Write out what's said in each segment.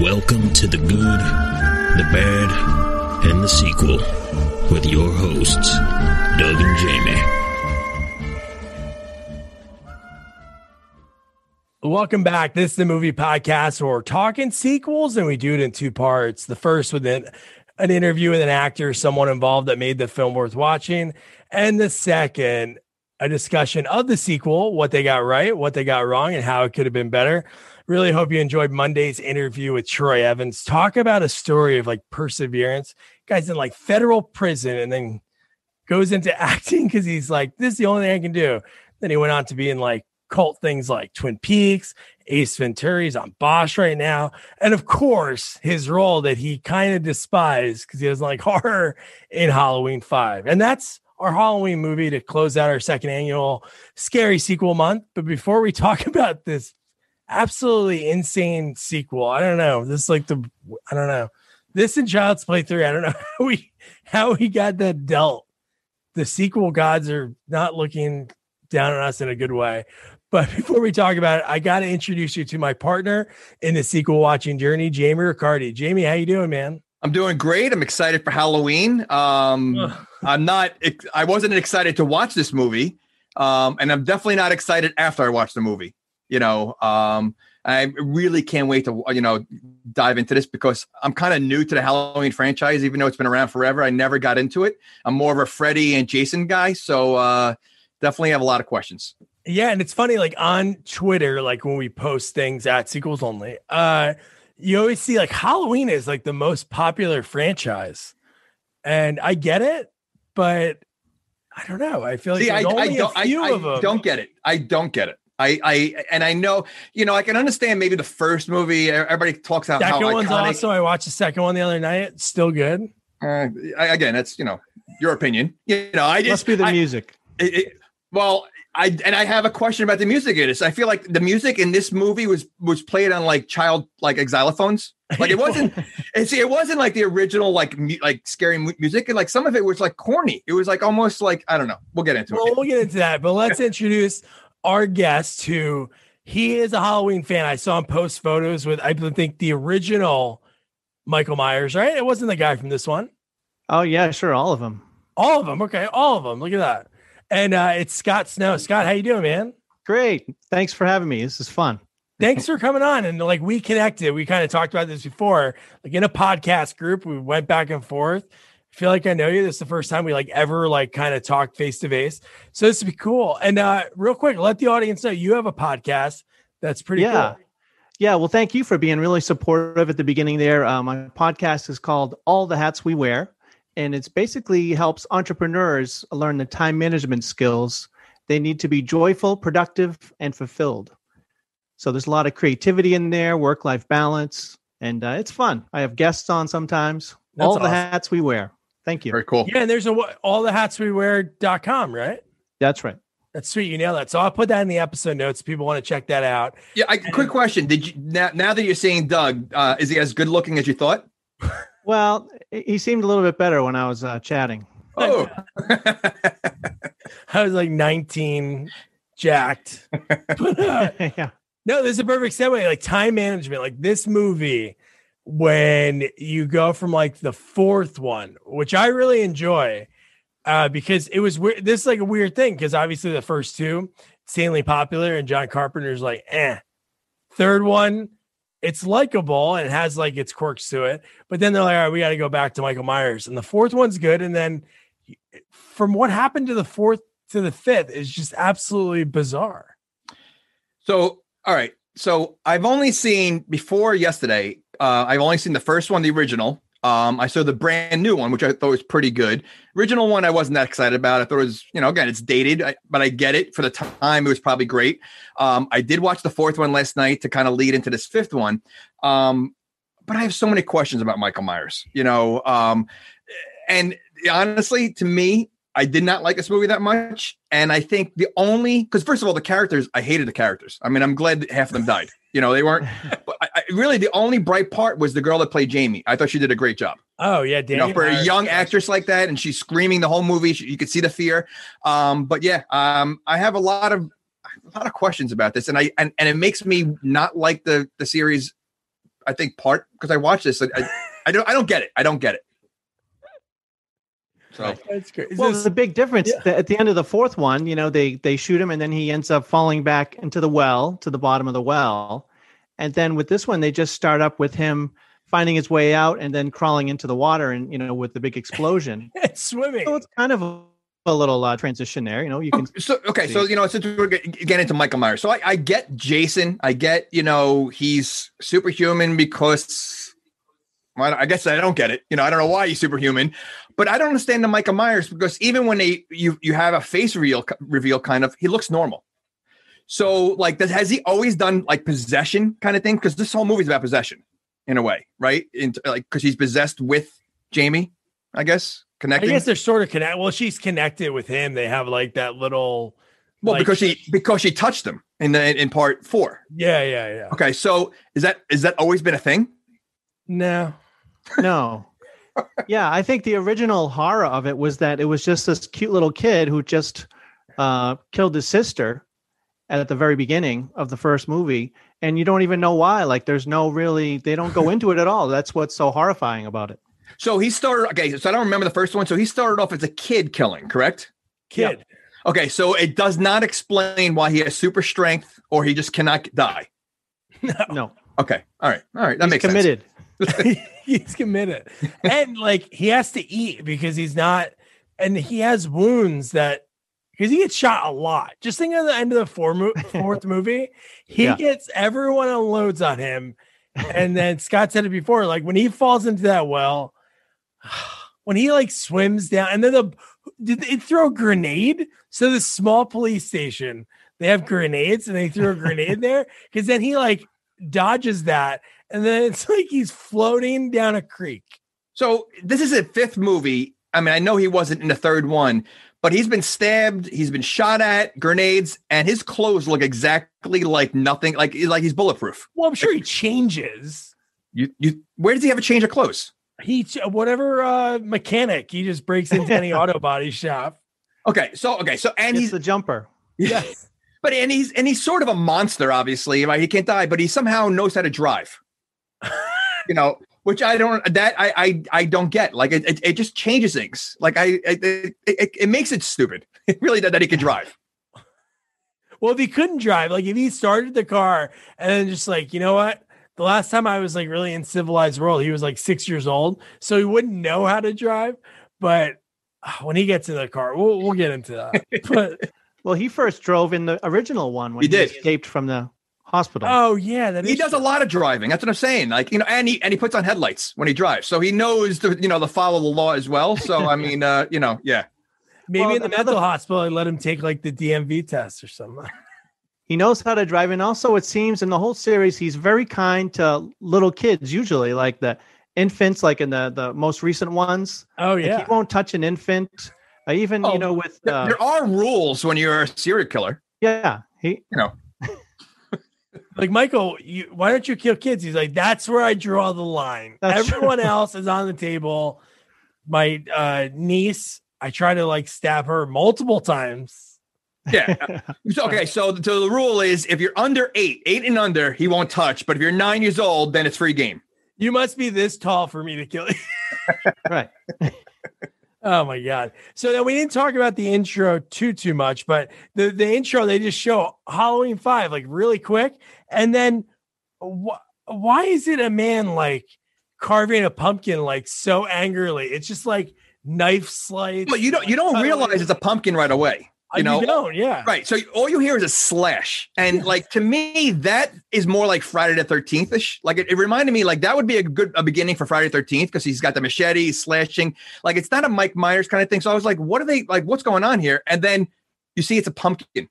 Welcome to the good, the bad, and the sequel with your hosts, Doug and Jamie. Welcome back. This is the movie podcast where we're talking sequels, and we do it in two parts. The first with an interview with an actor, someone involved that made the film worth watching. And the second, a discussion of the sequel, what they got right, what they got wrong, and how it could have been better. Really hope you enjoyed Monday's interview with Troy Evans. Talk about a story of like perseverance. Guy's in like federal prison and then goes into acting because he's like, this is the only thing I can do. Then he went on to be in like cult things like Twin Peaks, Ace Ventura. He's on Bosch right now. And of course, his role that he kind of despised because he doesn't like horror in Halloween 5. And that's our Halloween movie to close out our second annual Scary Sequel Month. But before we talk about this absolutely insane sequel, I don't know. This and Child's Play 3, I don't know how we got that dealt. The sequel gods are not looking down on us in a good way. But before we talk about it, I got to introduce you to my partner in the sequel watching journey, Jamie Riccardi. Jamie, how you doing, man? I'm doing great. I'm excited for Halloween. I wasn't excited to watch this movie. And I'm definitely not excited after I watch the movie. I really can't wait to, dive into this because I'm kind of new to the Halloween franchise, even though it's been around forever. I never got into it. I'm more of a Freddy and Jason guy. So definitely have a lot of questions. Yeah. And it's funny, like on Twitter, like when we post things at Sequels Only, you always see like Halloween is like the most popular franchise. And I get it, but I don't know. I feel like I don't get it. I don't get it. I know, I can understand maybe the first movie. Everybody talks about second how one's iconic. awesome. I watched the second one the other night. It's still good. Again, that's your opinion. I just must be the music. I have a question about the music in this. I feel like the music in this movie was played on like xylophones. Like it wasn't. It wasn't like the original like scary music, and like some of it was like corny. It was like almost like I don't know. We'll get into it. We'll get into that, but let's introduce our guest, who he is a Halloween fan. I saw him post photos with, I think, the original Michael Myers, right? It wasn't the guy from this one. Oh, yeah, sure. All of them. All of them. Okay. All of them. Look at that. And it's Scott Snow. Scott, how you doing, man? Great. Thanks for having me. This is fun. Thanks for coming on. And like we connected, we kind of talked about this before, like in a podcast group, we went back and forth. I feel like I know you. This is the first time we like ever like kind of talk face to face. So this would be cool. And real quick, let the audience know you have a podcast that's pretty cool. Yeah. Well, thank you for being really supportive at the beginning there. My podcast is called All the Hats We Wear. And it's basically helps entrepreneurs learn the time management skills they need to be joyful, productive, and fulfilled. So there's a lot of creativity in there, work-life balance, and it's fun. I have guests on sometimes. That's All awesome. the hats we wear. Thank you. Very cool. Yeah, and there's allthehatswewear.com, right? That's right. That's sweet. You nailed that. So I'll put that in the episode notes. People want to check that out. Yeah. Quick question. Did you now that you're seeing Doug, is he as good looking as you thought? Well, he seemed a little bit better when I was chatting. Oh, I was like 19, jacked. But, Yeah. no, this is a perfect segue. Like time management, like this movie, when you go from like the fourth one, which I really enjoy, because it was weird. This is like a weird thing because obviously the first two insanely popular, and John Carpenter's like, Third one, it's likable and it has like its quirks to it, but then they're like, all right, we got to go back to Michael Myers, and the fourth one's good, and then from what happened to the fourth to the fifth is just absolutely bizarre. So all right. So I've only seen before yesterday. I've only seen the first one, the original. I saw the brand new one, which I thought was pretty good. Original one, I wasn't that excited about. I thought it was, again, it's dated, but I get it. For the time, it was probably great. I did watch the fourth one last night to kind of lead into this fifth one. But I have so many questions about Michael Myers, and honestly, to me, I did not like this movie that much. And I think because first of all, the characters, I hated the characters. I mean, I'm glad that half of them died. They weren't, but really the only bright part was the girl that played Jamie. I thought she did a great job. Oh yeah. Danny for a young actress like that. And she's screaming the whole movie. You could see the fear. But yeah, I have a lot of questions about this, and it makes me not like the series I think part because I watched this. I don't get it. I don't get it. So that's great. Well, the big difference at the end of the fourth one, they shoot him and then he ends up falling back into the well, to the bottom of the well. And then with this one, they just start up with him finding his way out and then crawling into the water and, with the big explosion. It's swimming. So it's kind of a little transition there. You can. So since we're getting into Michael Myers, so I get Jason. I get, he's superhuman because I guess I don't get it. I don't know why he's superhuman, but I don't understand the Michael Myers because even when you have a face reveal kind of, he looks normal. So has he always done like possession kind of thing? Because this whole movie's about possession in a way, right? Because he's possessed with Jamie, I guess. Connecting. I guess they're sort of connected. Well, she's connected with him. They have like that little. Well, because she touched him in part 4. Yeah. Okay, so is that always been a thing? No. Yeah, I think the original horror of it was that it was just this cute little kid who just killed his sister at the very beginning of the first movie, and you don't even know why. Like, they don't go into it at all. That's what's so horrifying about it. So he started, okay, so I don't remember the first one. So he started off as a kid killing, correct? Kid. Yep. Okay, so it does not explain why he has super strength or he just cannot die. No. Okay, all right. That makes committed. Sense. He's committed. And he has to eat because he's not, and he has wounds because he gets shot a lot. Just think of the end of the fourth movie. He gets, everyone unloads on him. And then Scott said it before, like when he falls into that well, when he swims down, and then did they throw a grenade? So the small police station, they have grenades and they threw a grenade there because then he dodges that. And then it's like he's floating down a creek. So this is a 5th movie. I mean, I know he wasn't in the 3rd one, but he's been stabbed. He's been shot at, grenades, and his clothes look exactly like nothing. Like he's bulletproof. Well, I'm sure he changes. Where does he have a change of clothes? Whatever mechanic. He just breaks into any auto body shop. Okay, so and he's the jumper. Yes. But he's sort of a monster, obviously, right? He can't die, but he somehow knows how to drive. Which I don't get. Like it just changes things. Like it makes it stupid. It really does that he can drive. Well, if he couldn't drive, if he started the car and then just you know what? The last time I was really in civilized world, he was 6 years old, so he wouldn't know how to drive. But when he gets in the car, we'll get into that. But well, he first drove in the original one when he escaped from the hospital. Oh yeah, he does a lot of driving. That's what I'm saying. And he puts on headlights when he drives, so he knows to follow the law as well. So I mean, yeah. Maybe in the mental hospital, they let him take the DMV test or something. He knows how to drive, and also it seems in the whole series he's very kind to little kids. Usually, like the infants, like in the most recent ones. Oh yeah, he won't touch an infant. Even with there are rules when you're a serial killer. Yeah, Michael, why don't you kill kids? He's like, that's where I draw the line. Everyone else is on the table. My niece, I try to stab her multiple times. Yeah. Okay. So the rule is if you're under 8 and under, he won't touch. But if you're 9 years old, then it's free game. You must be this tall for me to kill you. Right. Oh my God. So then we didn't talk about the intro too much, but the intro, they just show Halloween 5, really quick. And then why is it a man carving a pumpkin so angrily? It's just knife slice. But you don't realize it's a pumpkin right away. You don't, yeah. Right. So all you hear is a slash. And to me, that is more like Friday the 13th-ish. It reminded me that would be a beginning for Friday the 13th because he's got the machete, he's slashing. It's not a Mike Myers kind of thing. So I was like, what are they what's going on here? And then you see it's a pumpkin.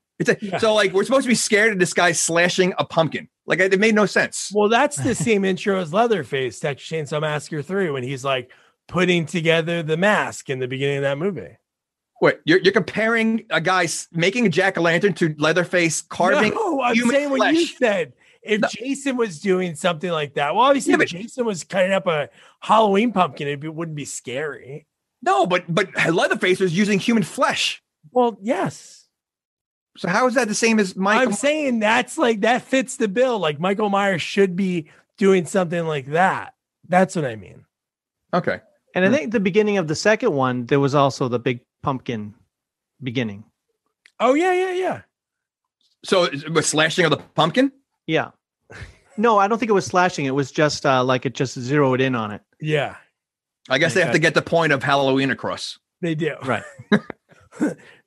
So we're supposed to be scared of this guy slashing a pumpkin. It made no sense. Well, that's the same intro as Leatherface, Texas Chainsaw Massacre 3, when he's putting together the mask in the beginning of that movie. Wait, you're comparing a guy making a jack-o'-lantern to Leatherface carving human saying flesh. What you said. If Jason was doing something like that, well, obviously, if Jason was cutting up a Halloween pumpkin, it wouldn't be scary. No, but Leatherface was using human flesh. Well, yes. So how is that the same as Michael? I'm saying that's that fits the bill. Michael Myers should be doing something like that. That's what I mean. Okay. And I think the beginning of the second one, there was also the big pumpkin beginning. Oh, yeah. So it was slashing of the pumpkin? Yeah. No, I don't think it was slashing. It was just like it just zeroed in on it. Yeah. I guess they have to get the point of Halloween across. They do. Right.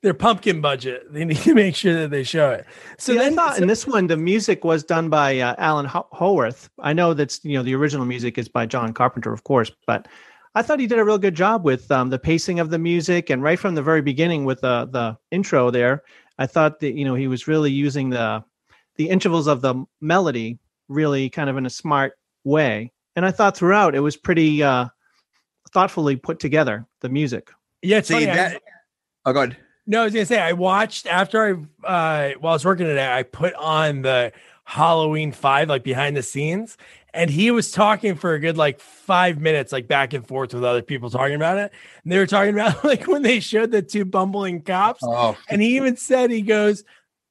Their pumpkin budget. They need to make sure that they show it. So then, I thought in this one, the music was done by Alan Howarth. I know that's, the original music is by John Carpenter, of course, but I thought he did a real good job with the pacing of the music. And right from the very beginning with the intro there, I thought that, he was really using the intervals of the melody really kind of in a smart way. And I thought throughout it was pretty thoughtfully put together, the music. Yeah, it's funny. Oh, go ahead. No, I was gonna say I watched after while I was working today, I put on the Halloween 5 like behind the scenes, and he was talking for a good 5 minutes, back and forth with other people talking about it. And they were talking about when they showed the two bumbling cops, and he even said he goes,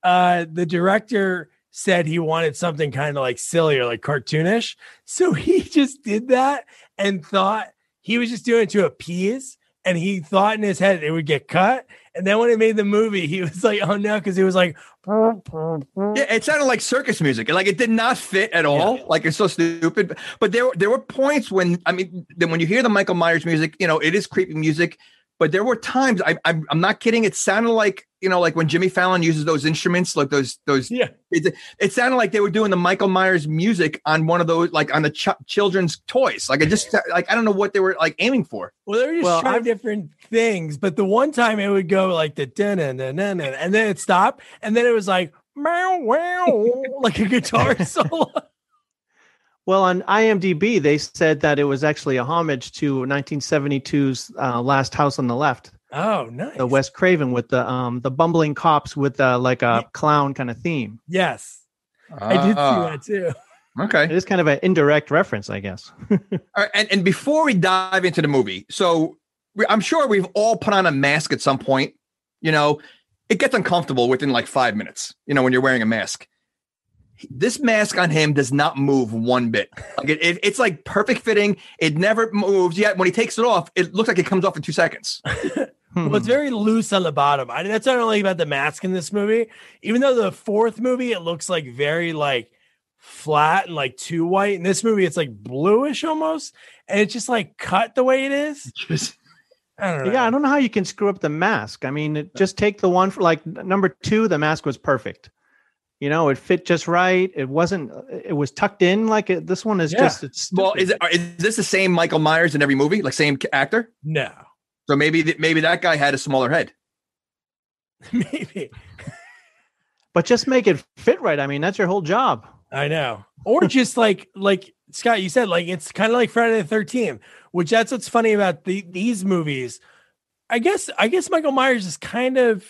the director said he wanted something kind of silly or cartoonish, so he just did that and thought he was just doing it to appease. And he thought in his head it would get cut. And then when he made the movie, he was like, oh no, because he was like, yeah, it sounded like circus music. It did not fit at all. Yeah. It's so stupid. But there were points when you hear the Michael Myers music, it is creepy music. But there were times I'm not kidding. It sounded like when Jimmy Fallon uses those instruments, those. Yeah. It sounded like they were doing the Michael Myers music on one of those, on the children's toys. I don't know what they were aiming for. Well, they were just trying different things. But the one time it would go the dun and then it stopped, and then it was meow wow, like a guitar solo. Well, on IMDb, they said that it was actually a homage to 1972's Last House on the Left. Oh, nice. The Wes Craven with the bumbling cops with a clown kind of theme. Yes. I did see that too. Okay. It is kind of an indirect reference, I guess. All right, and before we dive into the movie, so I'm sure we've all put on a mask at some point. It gets uncomfortable within 5 minutes, when you're wearing a mask. This mask on him does not move one bit. It's perfect fitting. It never moves. Yet when he takes it off, it looks like it comes off in 2 seconds. Well, it's very loose on the bottom. That's what I don't like about the mask in this movie. Even though the fourth movie, it looks very flat and too white. In this movie, it's bluish almost. And it's just cut the way it is. I don't know. Yeah, I don't know how you can screw up the mask. Just take the one for number 2, the mask was perfect. It fit just right. It was tucked in this one is just. It's well, is this the same Michael Myers in every movie? Same actor? No. So maybe that guy had a smaller head. Maybe. But just make it fit right. That's your whole job. I know. Or just like Scott, you said, it's kind of like Friday the 13th, which that's what's funny about these movies. I guess Michael Myers is kind of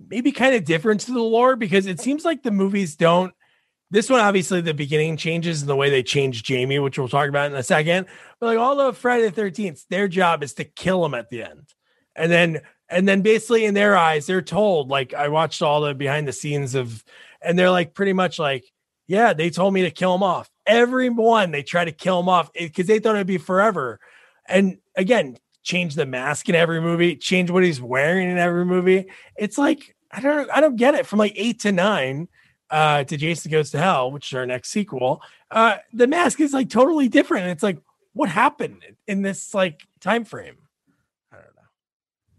different to the lore, because it seems like the movies don't. This one, obviously, the beginning changes in the way they change Jamie, which we'll talk about in a second. But all the Friday the 13th, their job is to kill him at the end, and then basically in their eyes, they're told. I watched all the behind the scenes and they're pretty much yeah, they told me to kill him off. Everyone they try to kill him off because they thought it'd be forever. And again, change the mask in every movie, change what he's wearing in every movie. It's I don't get it. From 8 to 9 to Jason Goes to Hell, which is our next sequel, the mask is totally different. And it's what happened in this time frame? I don't know.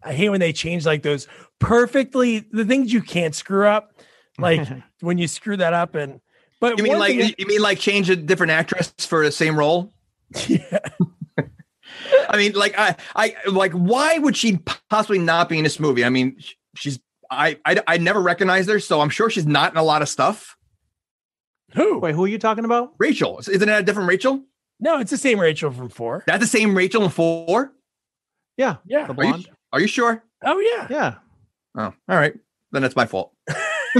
I hate when they change those perfectly, the things you can't screw up, when you screw that up. But you mean change a different actress for the same role? Yeah. Why would she possibly not be in this movie? I never recognized her, so I'm sure she's not in a lot of stuff. Wait, who are you talking about? Rachel. Isn't that a different Rachel? No, it's the same Rachel from 4. That's the same Rachel in 4? Yeah. The blonde. Are you sure? Oh, yeah. Yeah. Oh, all right. Then that's my fault.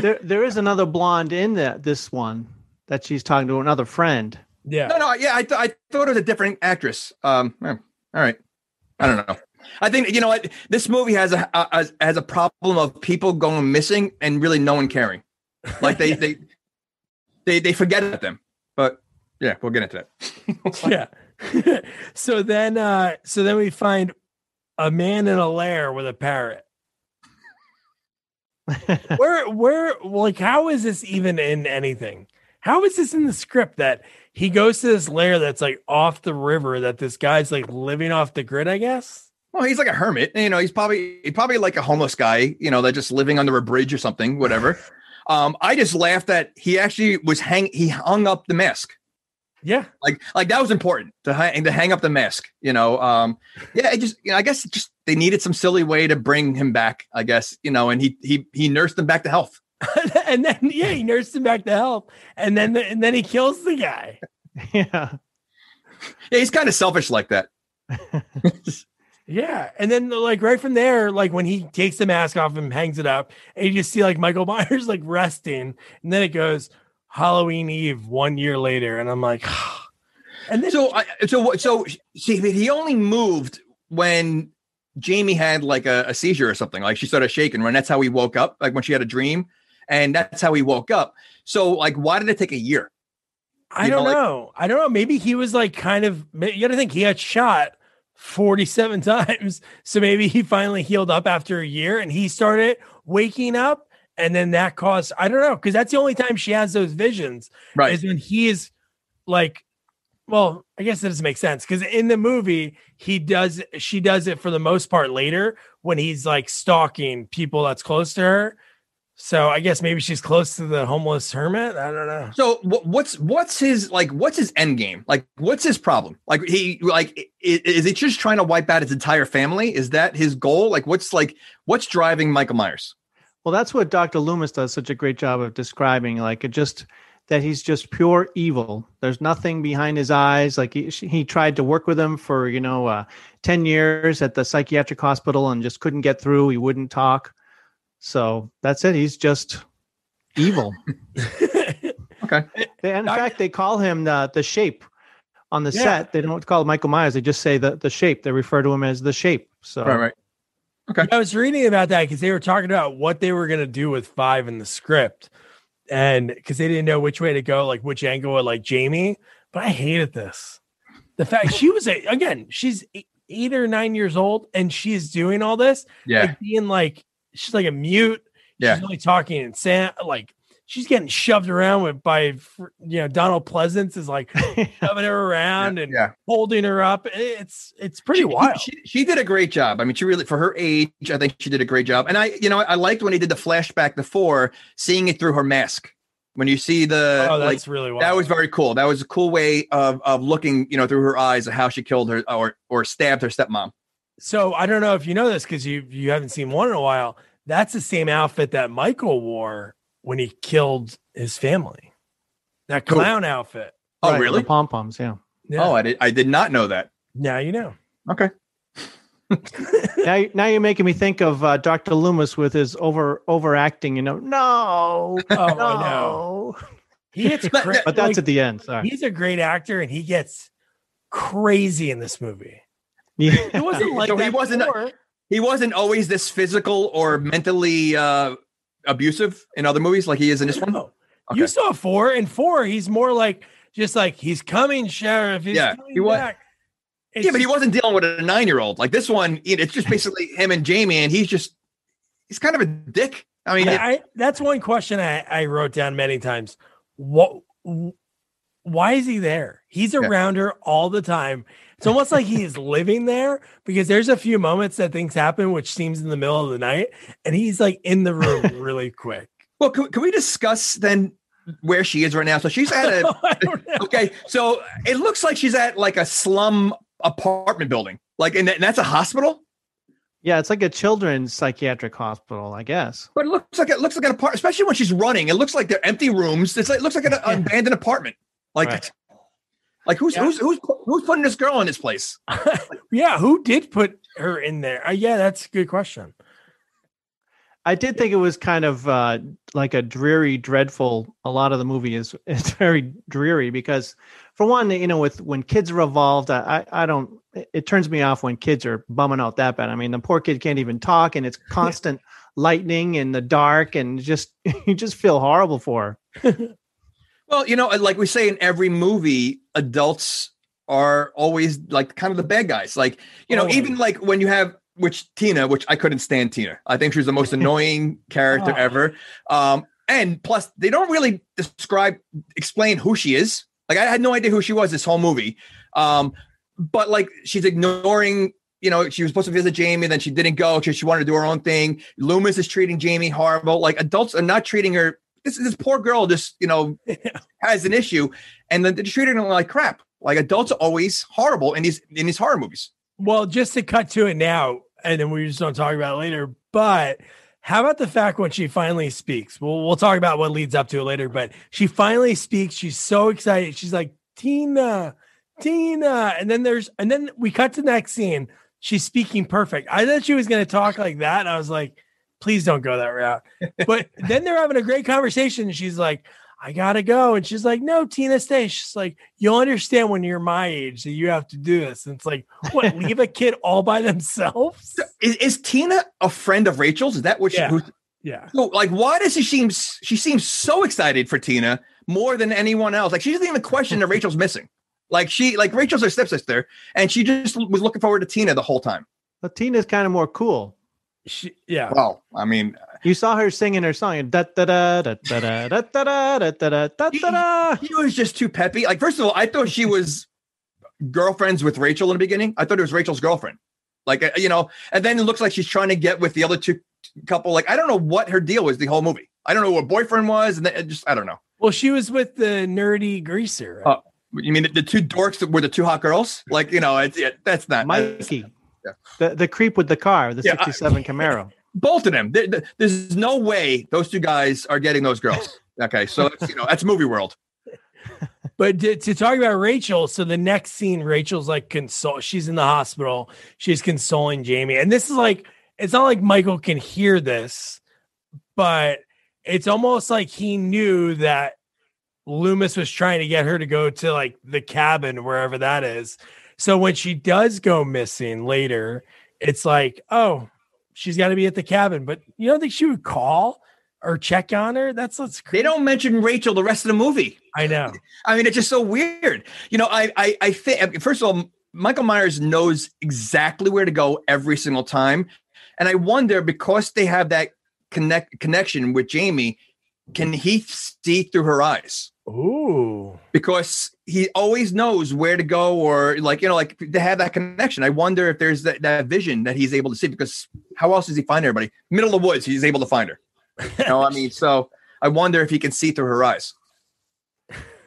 there is another blonde in this one that she's talking to another friend. Yeah. No. Yeah, I thought it was a different actress. All right. I don't know. I think what this movie has a problem of people going missing and really no one caring. They forget about them. But Yeah, we'll get into that. Yeah. So then we find a man in a lair with a parrot. where like, how is this even in anything? How is this in the script that he goes to this lair that's like off the river, that this guy's like living off the grid, I guess? Well, he's like a hermit. You know, he's probably like a homeless guy, you know, that just living under a bridge or something, whatever. I just laughed that he actually he hung up the mask. Yeah. Like that was important to hang up the mask, you know? Yeah, it just, you know, I guess they needed some silly way to bring him back, I guess, you know, and he nursed him back to health. And then, yeah, he nursed him back to health. And then he kills the guy. Yeah. Yeah. He's kind of selfish like that. Yeah. And then like right from there, like when he takes the mask off and hangs it up, and you just see like Michael Myers like resting, and then it goes Halloween Eve 1 year later. And I'm like, and then so he only moved when Jamie had like a seizure or something. Like she started shaking, right? That's how he woke up, like when she had a dream, and that's how he woke up. So like, why did it take a year? I don't know. Maybe he was like kind of, you got to think he got shot 47 times. So maybe he finally healed up after a year and he started waking up, and then that caused, I don't know. Cause that's the only time she has those visions, right? Is when he is like, well, I guess that doesn't make sense. Cause in the movie she does it for the most part later when he's like stalking people that's close to her. So I guess maybe she's close to the homeless hermit. I don't know. So what's his end game? Like, what's his problem? Like is he just trying to wipe out his entire family? Is that his goal? Like, what's driving Michael Myers? Well, that's what Dr. Loomis does such a great job of describing. Like that he's just pure evil. There's nothing behind his eyes. Like he tried to work with him for 10 years at the psychiatric hospital and just couldn't get through. He wouldn't talk. So that's it. He's just evil. Okay. In fact, they call him the Shape on the set. They don't call him Michael Myers. They just say the Shape. They refer to him as the Shape. So right. Okay. I was reading about that because they were talking about what they were going to do with 5 in the script, and because they didn't know which way to go, like which angle with like Jamie. But I hated this. The fact she was she's 8 or 9 years old and she's doing all this. Yeah. Like being like, she's like a mute. Yeah. She's only talking in like she's getting shoved around by Donald Pleasance is like shoving her around and holding her up. It's pretty wild. She did a great job. I mean, she really, for her age, I think she did a great job. And I liked when he did the flashback before, seeing it through her mask. When you see that's really wild. That was very cool. That was a cool way of looking, through her eyes of how she killed her or stabbed her stepmom. So I don't know if you know this because you haven't seen one in a while. That's the same outfit that Michael wore when he killed his family. That clown outfit. Oh, really? The pom-poms, yeah. Oh, I did not know that. Now you know. Okay. now you're making me think of Dr. Loomis with his overacting, no. Oh, no. I know. He gets but that's at the end. Sorry. He's a great actor and he gets crazy in this movie. Yeah. It wasn't like so that he wasn't always this physical or mentally abusive in other movies like he is in this one. Okay. You saw 4. In 4, he's more like just like he's coming, sheriff. He's coming back. But he wasn't dealing with a 9-year-old. Like this one, it's just basically him and Jamie, and he's kind of a dick. I mean, that's one question I wrote down many times. Why is he there? He's around her all the time. It's almost like he's living there because there's a few moments that things happen, which seems in the middle of the night, and he's like in the room really quick. Well, can we discuss then where she is right now? So she's at okay. So it looks like she's at like a slum apartment building, like, and that's a hospital. Yeah, it's like a children's psychiatric hospital, I guess. But it looks like an apartment, especially when she's running. It looks like they're empty rooms. It looks like an abandoned apartment. Like, right. Like who's putting this girl in this place? Yeah, who did put her in there? Yeah, that's a good question. I did think it was kind of like a dreary, dreadful. A lot of the movie is very dreary because, for one, when kids are involved, I don't. It turns me off when kids are bumming out that bad. I mean, the poor kid can't even talk, and it's constant lightning in the dark, and you just feel horrible for her. Well, like we say in every movie, adults are always like kind of the bad guys. Like, even like when you have which I couldn't stand Tina. I think she was the most annoying character ever. And plus they don't really explain who she is. Like I had no idea who she was this whole movie. But like she's ignoring, she was supposed to visit Jamie, then she didn't go because she wanted to do her own thing. Loomis is treating Jamie horrible. Like adults are not treating her. This poor girl just, has an issue, and then they're treating her like crap. Like adults are always horrible in these horror movies. Well, just to cut to it now, and then we just don't talk about it later. But how about the fact when she finally speaks? We'll talk about what leads up to it later. But she finally speaks. She's so excited. She's like, Tina. And then we cut to the next scene. She's speaking perfect. I thought she was going to talk like that. And I was like, please don't go that route. But then they're having a great conversation. And she's like, I got to go. And she's like, no, Tina, stay. She's like, you'll understand when you're my age that you have to do this. And it's like, what, leave a kid all by themselves? So is Tina a friend of Rachel's? Is that what she? Yeah. So, like, why does she seems so excited for Tina more than anyone else? Like, she doesn't even question that Rachel's missing. Like Rachel's her stepsister, and she just was looking forward to Tina the whole time. But Tina's kind of more cool. Yeah. Well, I mean, you saw her singing her song. Da da da da da da da da da da da. She was just too peppy. Like, first of all, I thought she was girlfriends with Rachel in the beginning. I thought it was Rachel's girlfriend. Like, and then it looks like she's trying to get with the other two couple. Like, I don't know what her deal was the whole movie. I don't know who her boyfriend was, and then I don't know. Well, she was with the nerdy greaser. Right? You mean the two dorks that were the two hot girls? Like, that's not Mikey. The creep with the car, the 67 Camaro. Both of them. There's no way those two guys are getting those girls. Okay, so that's movie world. But to talk about Rachel, so the next scene, Rachel's like she's in the hospital. She's consoling Jamie. And this is like, it's not like Michael can hear this, but it's almost like he knew that Loomis was trying to get her to go to like the cabin, wherever that is. So when she does go missing later, it's like, oh, she's got to be at the cabin. But you don't think she would call or check on her? That's what's crazy. They don't mention Rachel the rest of the movie. I know. I mean, it's just so weird. I think, first of all, Michael Myers knows exactly where to go every single time. And I wonder, because they have that connection with Jamie, can he see through her eyes? Ooh. Because he always knows where to go, or like they have that connection. I wonder if there's that vision that he's able to see, because how else does he find everybody? Middle of the woods, he's able to find her. So I wonder if he can see through her eyes.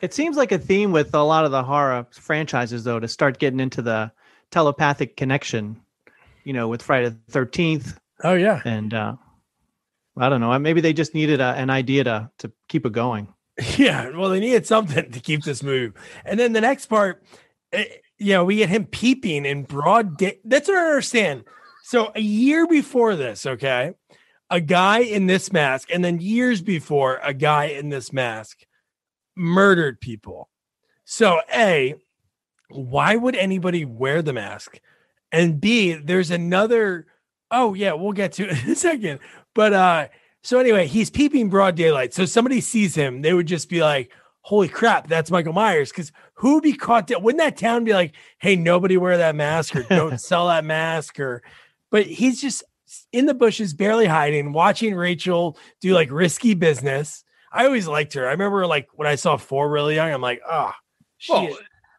It seems like a theme with a lot of the horror franchises, though, to start getting into the telepathic connection, with Friday the 13th. Oh, yeah. And I don't know. Maybe they just needed an idea to keep it going. Yeah, well, they needed something to keep this move. And then the next part, we get him peeping in broad day. That's what I understand. So a year before this, okay, a guy in this mask, and then years before, a guy in this mask murdered people. So A, why would anybody wear the mask? And B, there's another, we'll get to it in a second. But so anyway, he's peeping broad daylight. So somebody sees him, they would just be like, holy crap, that's Michael Myers. Because who would be caught dead? Wouldn't that town be like, hey, nobody wear that mask, or don't sell that mask? But he's just in the bushes, barely hiding, watching Rachel do like risky business. I always liked her. I remember like when I saw 4 really young, I'm like,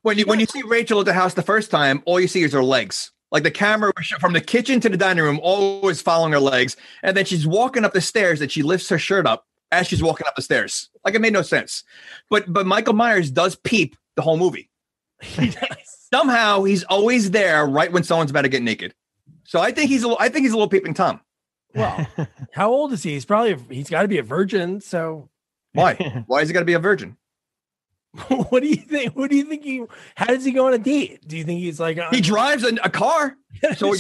when you see Rachel at the house the first time, all you see is her legs. Like the camera from the kitchen to the dining room, always following her legs. And then she's walking up the stairs and she lifts her shirt up as she's walking up the stairs. Like, it made no sense. But Michael Myers does peep the whole movie. He does. Somehow he's always there right when someone's about to get naked. So I think he's a little peeping Tom. Well, how old is he? He's got to be a virgin. So why is he got to be a virgin? What do you think? How does he go on a date? Do you think he's like he drives a car? So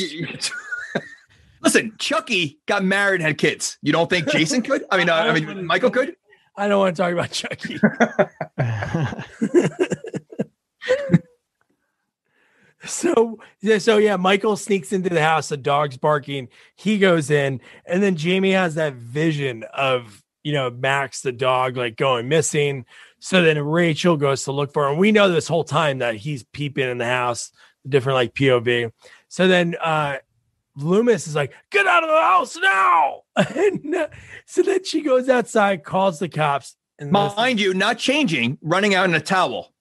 listen, Chucky got married and had kids. You don't think Jason could? I mean, Michael could? I don't want to talk about Chucky. So yeah, Michael sneaks into the house. The dog's barking. He goes in, and then Jamie has that vision of Max, the dog, like going missing. So then Rachel goes to look for him. We know this whole time that he's peeping in the house, different like POV. So then Loomis is like, get out of the house now. And so then she goes outside, calls the cops. And mind you, not changing, running out in a towel.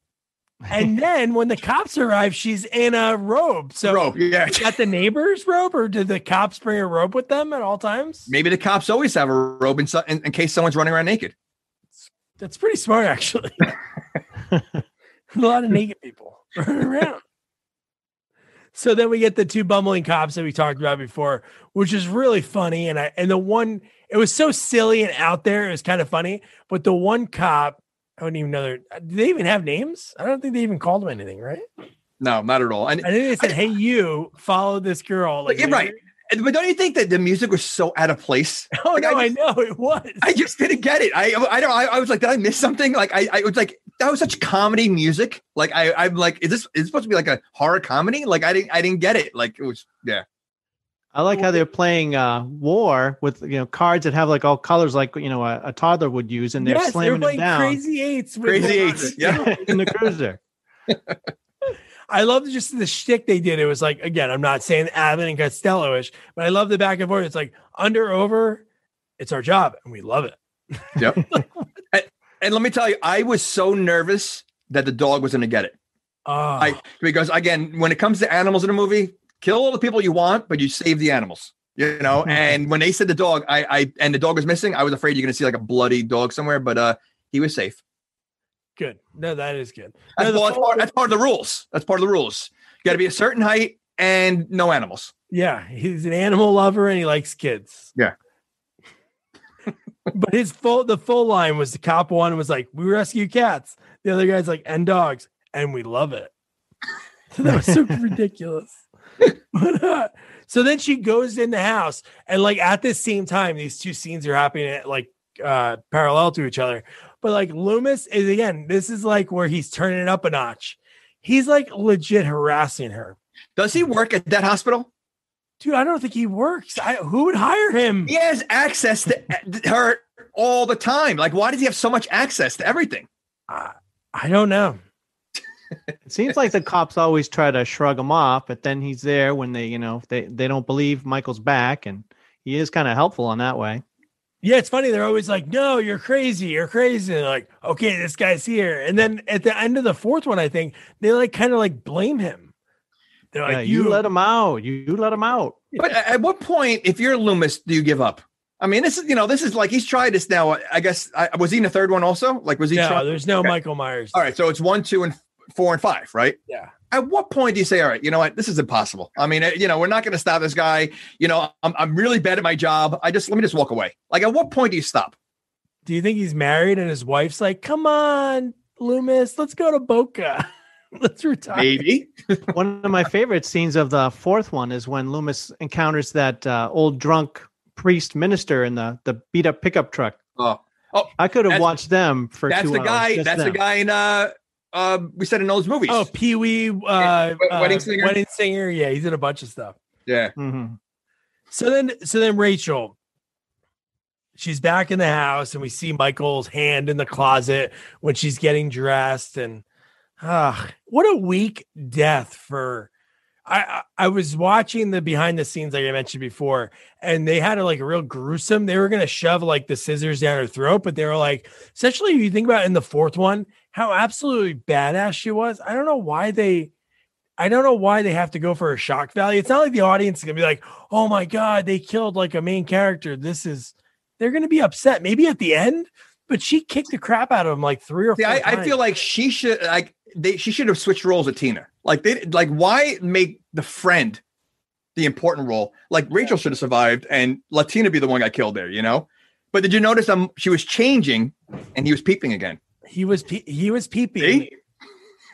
And then when the cops arrive, she's in a robe. So yeah. Is that the neighbor's robe, or did the cops bring a robe with them at all times? Maybe the cops always have a robe in case someone's running around naked. That's pretty smart, actually. A lot of naked people running around. So then we get the two bumbling cops that we talked about before, which is really funny. And the one, it was so silly and out there. It was kind of funny. But the one cop, I wouldn't even know do they even have names? I don't think they even called them anything, right? No, not at all. And then they said, hey, you follow this girl. Like, you're right. But don't you think that the music was so out of place? Oh, like, no, I know it was. I just didn't get it. I was like, did I miss something? Like, I was like, that was such comedy music. Like, I'm like, is it supposed to be like a horror comedy? Like, I didn't get it. Like, it was, yeah. I like how they're playing war with cards that have like all colors, like a toddler would use, and they're slamming them down. Crazy eights, yeah, in the cruiser. I love just the shtick they did. It was like, again, I'm not saying Abbott and Costello-ish, but I love the back and forth. It's like under, over, it's our job, and we love it. Yep. and let me tell you, I was so nervous that the dog was going to get it. Because again, when it comes to animals in a movie, kill all the people you want, but you save the animals, And when they said the dog, and the dog was missing, I was afraid you're going to see like a bloody dog somewhere, but he was safe. Good. No, that is good. That's part of the rules. That's part of the rules. You got to be a certain height and no animals. Yeah. He's an animal lover and he likes kids. Yeah. But the full line was the cop one was like, we rescue cats. The other guy's like, and dogs. And we love it. So that was so ridiculous. But, so then she goes in the house and like at the same time, these two scenes are happening at like parallel to each other. But like Loomis is, again, this is like where he's turning it up a notch. He's like legit harassing her. Does he work at that hospital? Dude, I don't think he works. Who would hire him? He has access to her all the time. Like, why does he have so much access to everything? I don't know. It seems like the cops always try to shrug him off, but then he's there when they don't believe Michael's back, and he is kind of helpful in that way. Yeah, it's funny. They're always like, no, you're crazy. You're crazy. And they're like, okay, this guy's here. And then at the end of the fourth one, I think they like kind of like blame him. They're like, you let him out. You let him out. But at what point, if you're Loomis, do you give up? I mean, this is like, he's tried this now. I guess, was he in the third one also? Like, was he? No, there's no Michael Myers. All right. So it's 1, 2, and 4 and 5, right? Yeah. At what point do you say, all right, you know what? This is impossible. I mean, we're not going to stop this guy. I'm really bad at my job. Let me just walk away. Like, at what point do you stop? Do you think he's married and his wife's like, come on, Loomis, let's go to Boca. Let's retire. Maybe. One of my favorite scenes of the fourth one is when Loomis encounters that old drunk priest minister in the beat up pickup truck. Oh, I could have watched them for 2 hours. That's the guy in we said in those movies. Oh, Pee Wee, Wedding Singer. Wedding Singer. Yeah, he's in a bunch of stuff. Yeah. Mm-hmm. So then Rachel, she's back in the house, and we see Michael's hand in the closet when she's getting dressed. And what a weak death for. I was watching the behind the scenes, like I mentioned before, and they had a real gruesome. They were going to shove like the scissors down her throat, but they were like, essentially, if you think about it in the fourth one, how absolutely badass she was. I don't know why they have to go for a shock value. It's not like the audience is going to be like, oh my God, they killed like a main character. They're going to be upset maybe at the end, but she kicked the crap out of him like 3 or 4 times. I feel like she should she should have switched roles with Tina. Why make the friend the important role? Like Rachel should have survived and let Tina be the one who got killed there, But did you notice she was changing and he was peeping again? He was peeping. See?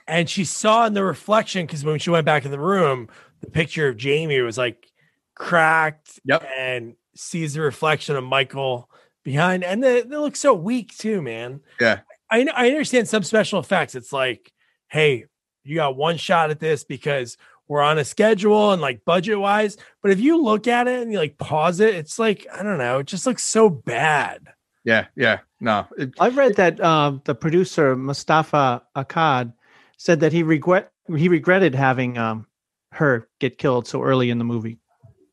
And she saw in the reflection, because when she went back in the room, the picture of Jamie was like cracked. Yep. And sees the reflection of Michael behind. And they look so weak too, man. Yeah. I understand some special effects. It's like, hey, you got one shot at this because we're on a schedule and like budget wise. But if you look at it and you like pause it, it's like, I don't know, it just looks so bad. Yeah. No. I've read that the producer Mustafa Akkad said that he regretted having her get killed so early in the movie.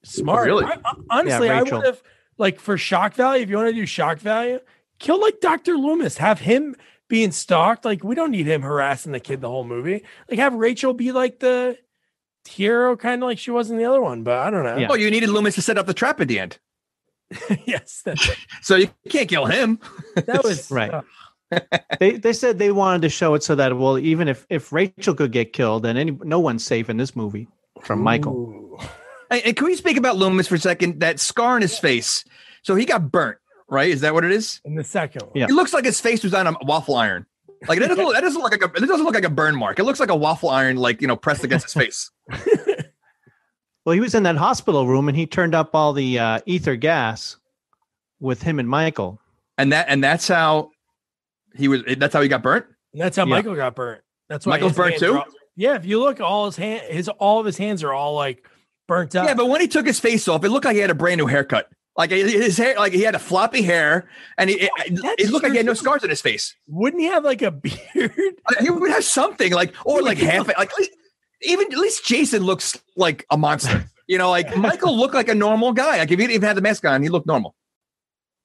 Smart. Really? Honestly, I Rachel. would have, like, for shock value, if you want to do shock value, kill like Dr. Loomis. Have him being stalked. Like, we don't need him harassing the kid the whole movie. Like, have Rachel be like the hero, kind of like she was in the other one. But I don't know. Yeah. Oh, you needed Loomis to set up the trap at the end. Yes. So you can't kill him. That was Right. They said they wanted to show it so that, well, even if Rachel could get killed, then no one's safe in this movie from Michael. Ooh. And can we speak about Loomis for a second? That scar on his face. So he got burnt, right? Is that what it is? In the second one. Yeah. It looks like his face was on a waffle iron. Like that doesn't look like a burn mark. It looks like a waffle iron, like, pressed against his face. Well, he was in that hospital room and he turned up all the ether gas with him and Michael. And that's how he was. That's how he got burnt. And that's how Michael got burnt. That's why Michael's his burnt hands too? are yeah, if you look, all his hands are all like burnt up. Yeah, but when he took his face off, it looked like he had a brand new haircut. Like his hair, like he had a floppy hair, and it looked like he had no scars on his face. Wouldn't he have like a beard? He would have something like, or like half, like at least Jason looks like a monster. Like Michael looked like a normal guy. Like if he didn't even have the mask on, he looked normal.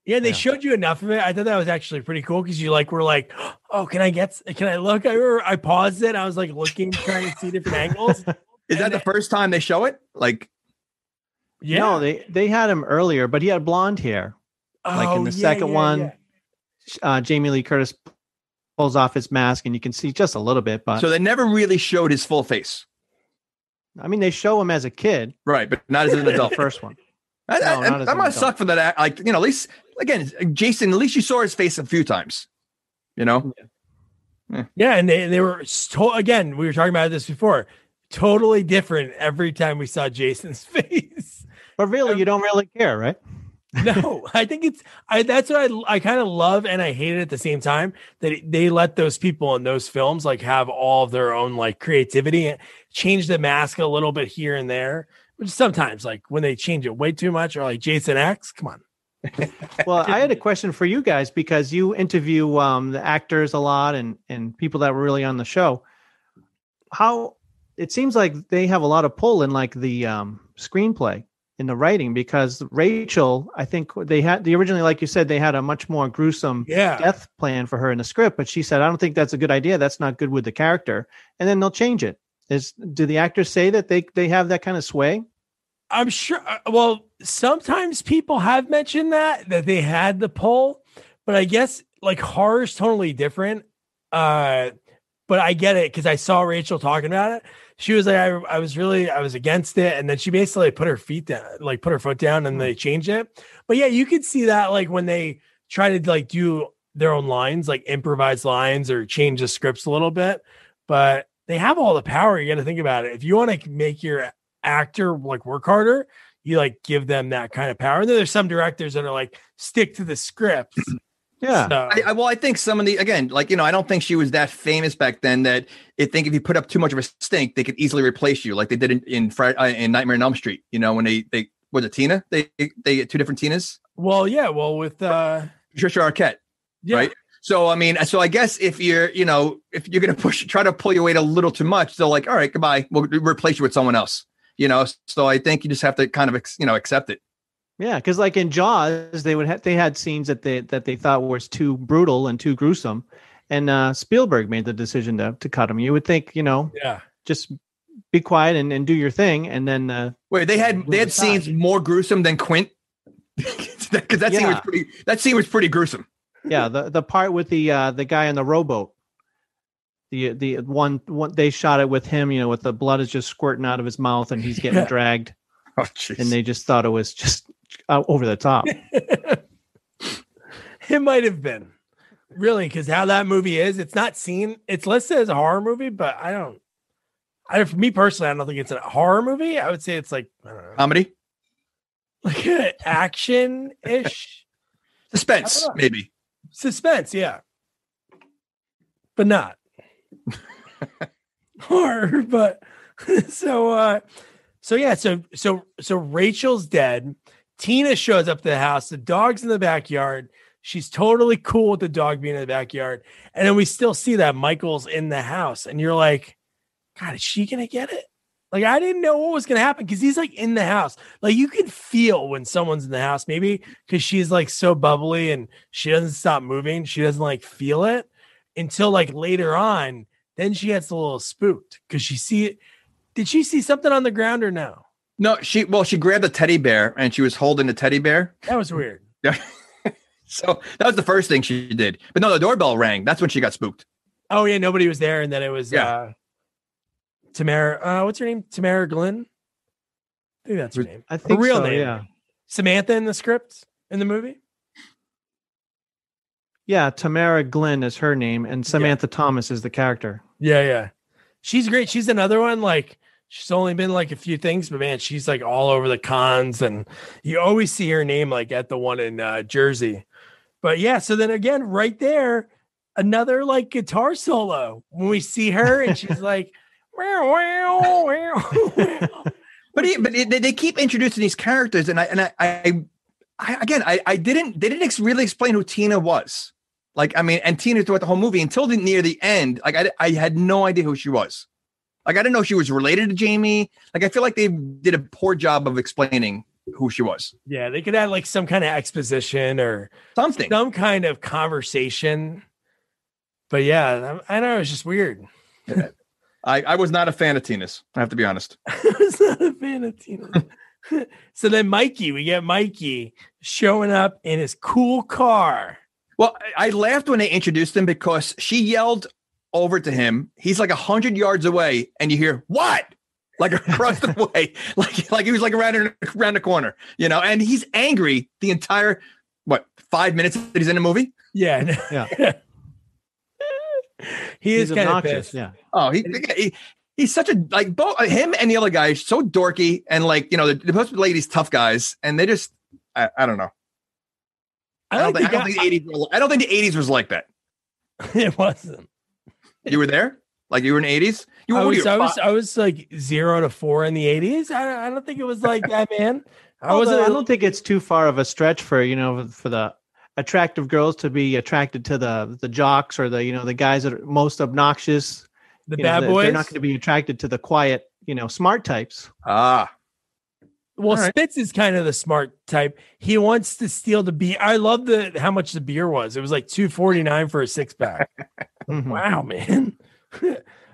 Yeah, they showed you enough of it. I thought that was actually pretty cool because you were like, oh, can I look? I remember I paused it. I was like looking, trying to see different angles. Is that the first time they show it? Like, yeah. No, they had him earlier, but he had blonde hair. Like in the second one, Jamie Lee Curtis pulls off his mask and you can see just a little bit. But so they never really showed his full face. I mean, they show him as a kid. Right, but not as an adult. The first one. That must suck for that. Like, at least, again, Jason, at least you saw his face a few times, Yeah, and they were, again, we were talking about this before, totally different every time we saw Jason's face. But really, you don't really care, right? No, I think that's what I kind of love and I hate it at the same time, that they let those people in those films like have all of their own like creativity and change the mask a little bit here and there, which sometimes like when they change it way too much, or like Jason X, come on. Well, I had a question for you guys because you interview the actors a lot and people that were really on the show. How it seems like they have a lot of pull in like the screenplay, in the writing, because Rachel, I think they originally, like you said, they had a much more gruesome death plan for her in the script, but she said, I don't think that's a good idea. That's not good with the character. And then they'll change it. Do the actors say that they have that kind of sway? I'm sure. Well, sometimes people have mentioned that they had the pull, but I guess like horror is totally different. But I get it because I saw Rachel talking about it. She was like, I was against it, and then she basically put her foot down, and they changed it. But yeah, you could see that like when they try to like do their own lines, like improvise lines or change the scripts a little bit. But they have all the power. You got to think about it. If you want to make your actor like work harder, you like give them that kind of power. And then there's some directors that are like stick to the scripts. Yeah. So. I think some of the, again, like, I don't think she was that famous back then that if you put up too much of a stink, they could easily replace you like they did in Nightmare on Elm Street, when they was it Tina? They get two different Tinas. Well, yeah. Well, with Patricia Arquette, right? So, I mean, I guess if you're going to try to pull your weight a little too much, they're like, all right, goodbye. We'll replace you with someone else, So I think you just have to kind of, accept it. Yeah, because like in Jaws, they had scenes that they thought was too brutal and too gruesome, and Spielberg made the decision to cut them. You would think, just be quiet and do your thing, and then wait, they had scenes more gruesome than Quint, because that scene was pretty gruesome. Yeah, the part with the guy on the rowboat, the one they shot it with him, with the blood is just squirting out of his mouth and he's getting dragged. Oh, jeez. And they just thought it was just over the top. It might have been, really, because how that movie is, it's not seen. It's listed as a horror movie, but for me personally, I don't think it's a horror movie. I would say it's like, I don't know, comedy, like action-ish, suspense, maybe suspense, yeah, but not horror. But so Rachel's dead. Tina shows up to the house. The dog's in the backyard. She's totally cool with the dog being in the backyard. And then we still see that Michael's in the house. And you're like, God, is she going to get it? Like, I didn't know what was going to happen because he's like in the house. Like, you can feel when someone's in the house, maybe because she's like so bubbly and she doesn't stop moving. She doesn't like feel it until like later on. Then she gets a little spooked because she see it. Did she see something on the ground or no? No, she grabbed a teddy bear and she was holding the teddy bear. That was weird. Yeah. So that was the first thing she did. But no, the doorbell rang. That's when she got spooked. Oh, yeah. Nobody was there. And then it was Tamara. What's her name? Tamara Glenn? I think that's her name. I think her real so, name. yeah. Samantha in the script in the movie? Yeah, Tamara Glenn is her name, and Samantha Thomas is the character. Yeah. She's great. She's another one. Like, she's only been like a few things, but man, she's like all over the cons, and you always see her name like at the one in Jersey. But yeah, so then again, right there, another like guitar solo when we see her, and she's like, wow. But they keep introducing these characters, and I didn't really explain who Tina was. Like, I mean, and Tina throughout the whole movie until near the end, like I had no idea who she was. Like, I didn't know she was related to Jamie. Like, I feel like they did a poor job of explaining who she was. Yeah, they could add like some kind of exposition or something, some kind of conversation. But yeah, I know, it's just weird. I was not a fan of Tina's. I have to be honest. I was not a fan of Tina's. So then we get Mikey showing up in his cool car. Well, I laughed when they introduced him because she yelled over to him. He's like 100 yards away, and you hear what? Like across the way, like he was like around the corner, you know. And he's angry the entire 5 minutes that he's in the movie. Yeah. He's kind of pissed. Yeah. Oh, he's such a like both him and the other guy so dorky, and like, you know, they're supposed to be ladies tough guys, and they just I don't know. I don't think the 80s was like that. It wasn't. You were there? Like, you were in the 80s? I was like 0 to 4 in the 80s. I don't think it was like that, man. I don't think it's too far of a stretch for the attractive girls to be attracted to the jocks or the guys that are most obnoxious. The bad boys. They're not going to be attracted to the quiet, smart types. Well, right. Spitz is kind of the smart type. He wants to steal the beer. I love how much the beer was. It was like $2.49 for a 6-pack. Wow, man.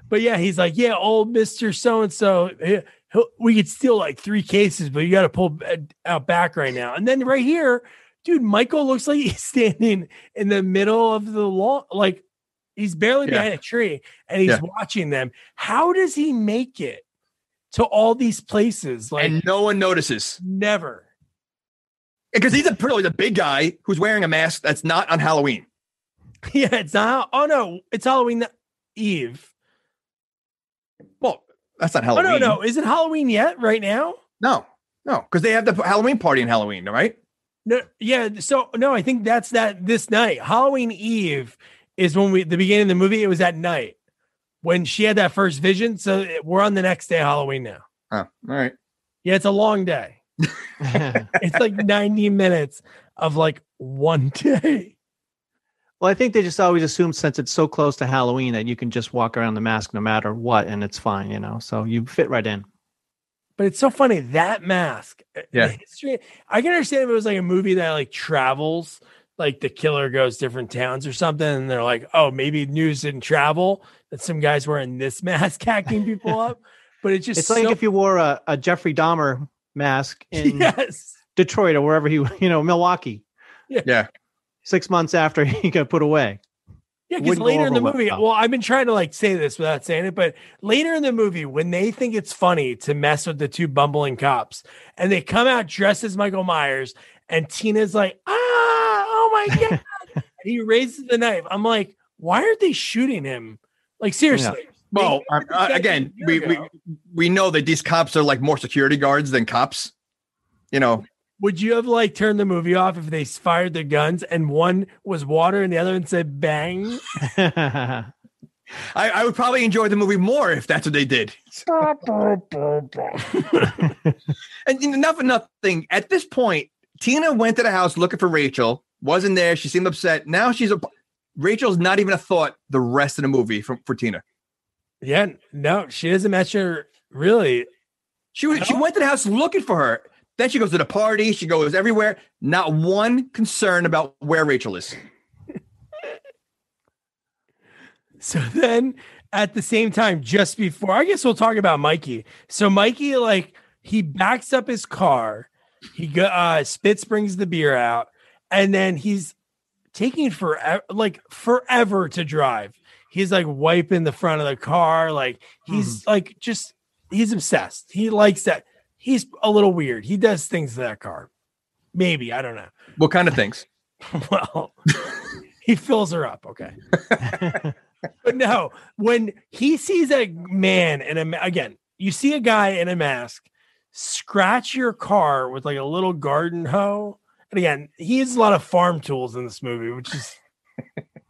But yeah, he's like, yeah, old Mr. So-and-so, we could steal like 3 cases, but you got to pull out back right now. And then right here, dude, Michael looks like he's standing in the middle of the lawn. Like, he's barely behind a tree, and he's watching them. How does he make it to all these places? Like, and no one notices. Never. Because he's a big guy who's wearing a mask that's not on Halloween. Yeah, it's not. Oh, no. It's Halloween Eve. Well, that's not Halloween. Oh, no. Is it Halloween yet right now? No. Because they have the Halloween party in Halloween, right? No. Yeah. So, no, I think that's this night. Halloween Eve is when the beginning of the movie, it was at night when she had that first vision. So we're on the next day of Halloween now. Oh, all right. Yeah, it's a long day. It's like 90 minutes of like one day. Well, I think they just always assume since it's so close to Halloween that you can just walk around the mask no matter what, and it's fine, so you fit right in. But it's so funny, that mask. Yeah. The history, I can understand if it was like a movie that like travels, like the killer goes different towns or something, and they're like, oh, maybe news didn't travel that some guys wearing this mask hacking people up. But it's like if you wore a Jeffrey Dahmer mask in Detroit or wherever Milwaukee. Yeah. 6 months after he got put away. Yeah, because later in the movie, well, I've been trying to like say this without saying it, but later in the movie, when they think it's funny to mess with the 2 bumbling cops, and they come out dressed as Michael Myers, and Tina's like, oh my God. And he raises the knife. I'm like, why aren't they shooting him? Like, seriously. Yeah. Well, again, we know that these cops are like more security guards than cops, Would you have like turned the movie off if they fired their guns and one was water and the other one said bang? I would probably enjoy the movie more if that's what they did. And enough of nothing. At this point, Tina went to the house looking for Rachel, Wasn't there. She seemed upset. Now Rachel's not even a thought the rest of the movie for Tina. Yeah, no, she doesn't match her really. She went to the house looking for her. Then she goes to the party. She goes everywhere. Not one concern about where Rachel is. So then at the same time, just before, I guess we'll talk about Mikey. So Mikey, like, he backs up his car. Spitz brings the beer out, and then he's taking forever to drive. He's like wiping the front of the car. Like he's he's obsessed. He likes that. He's a little weird. He does things to that car. Maybe, I don't know. What kind of things? Well, he fills her up. Okay. But no, when he sees a man again, you see a guy in a mask scratch your car with like a little garden hoe. And again, he has a lot of farm tools in this movie, which is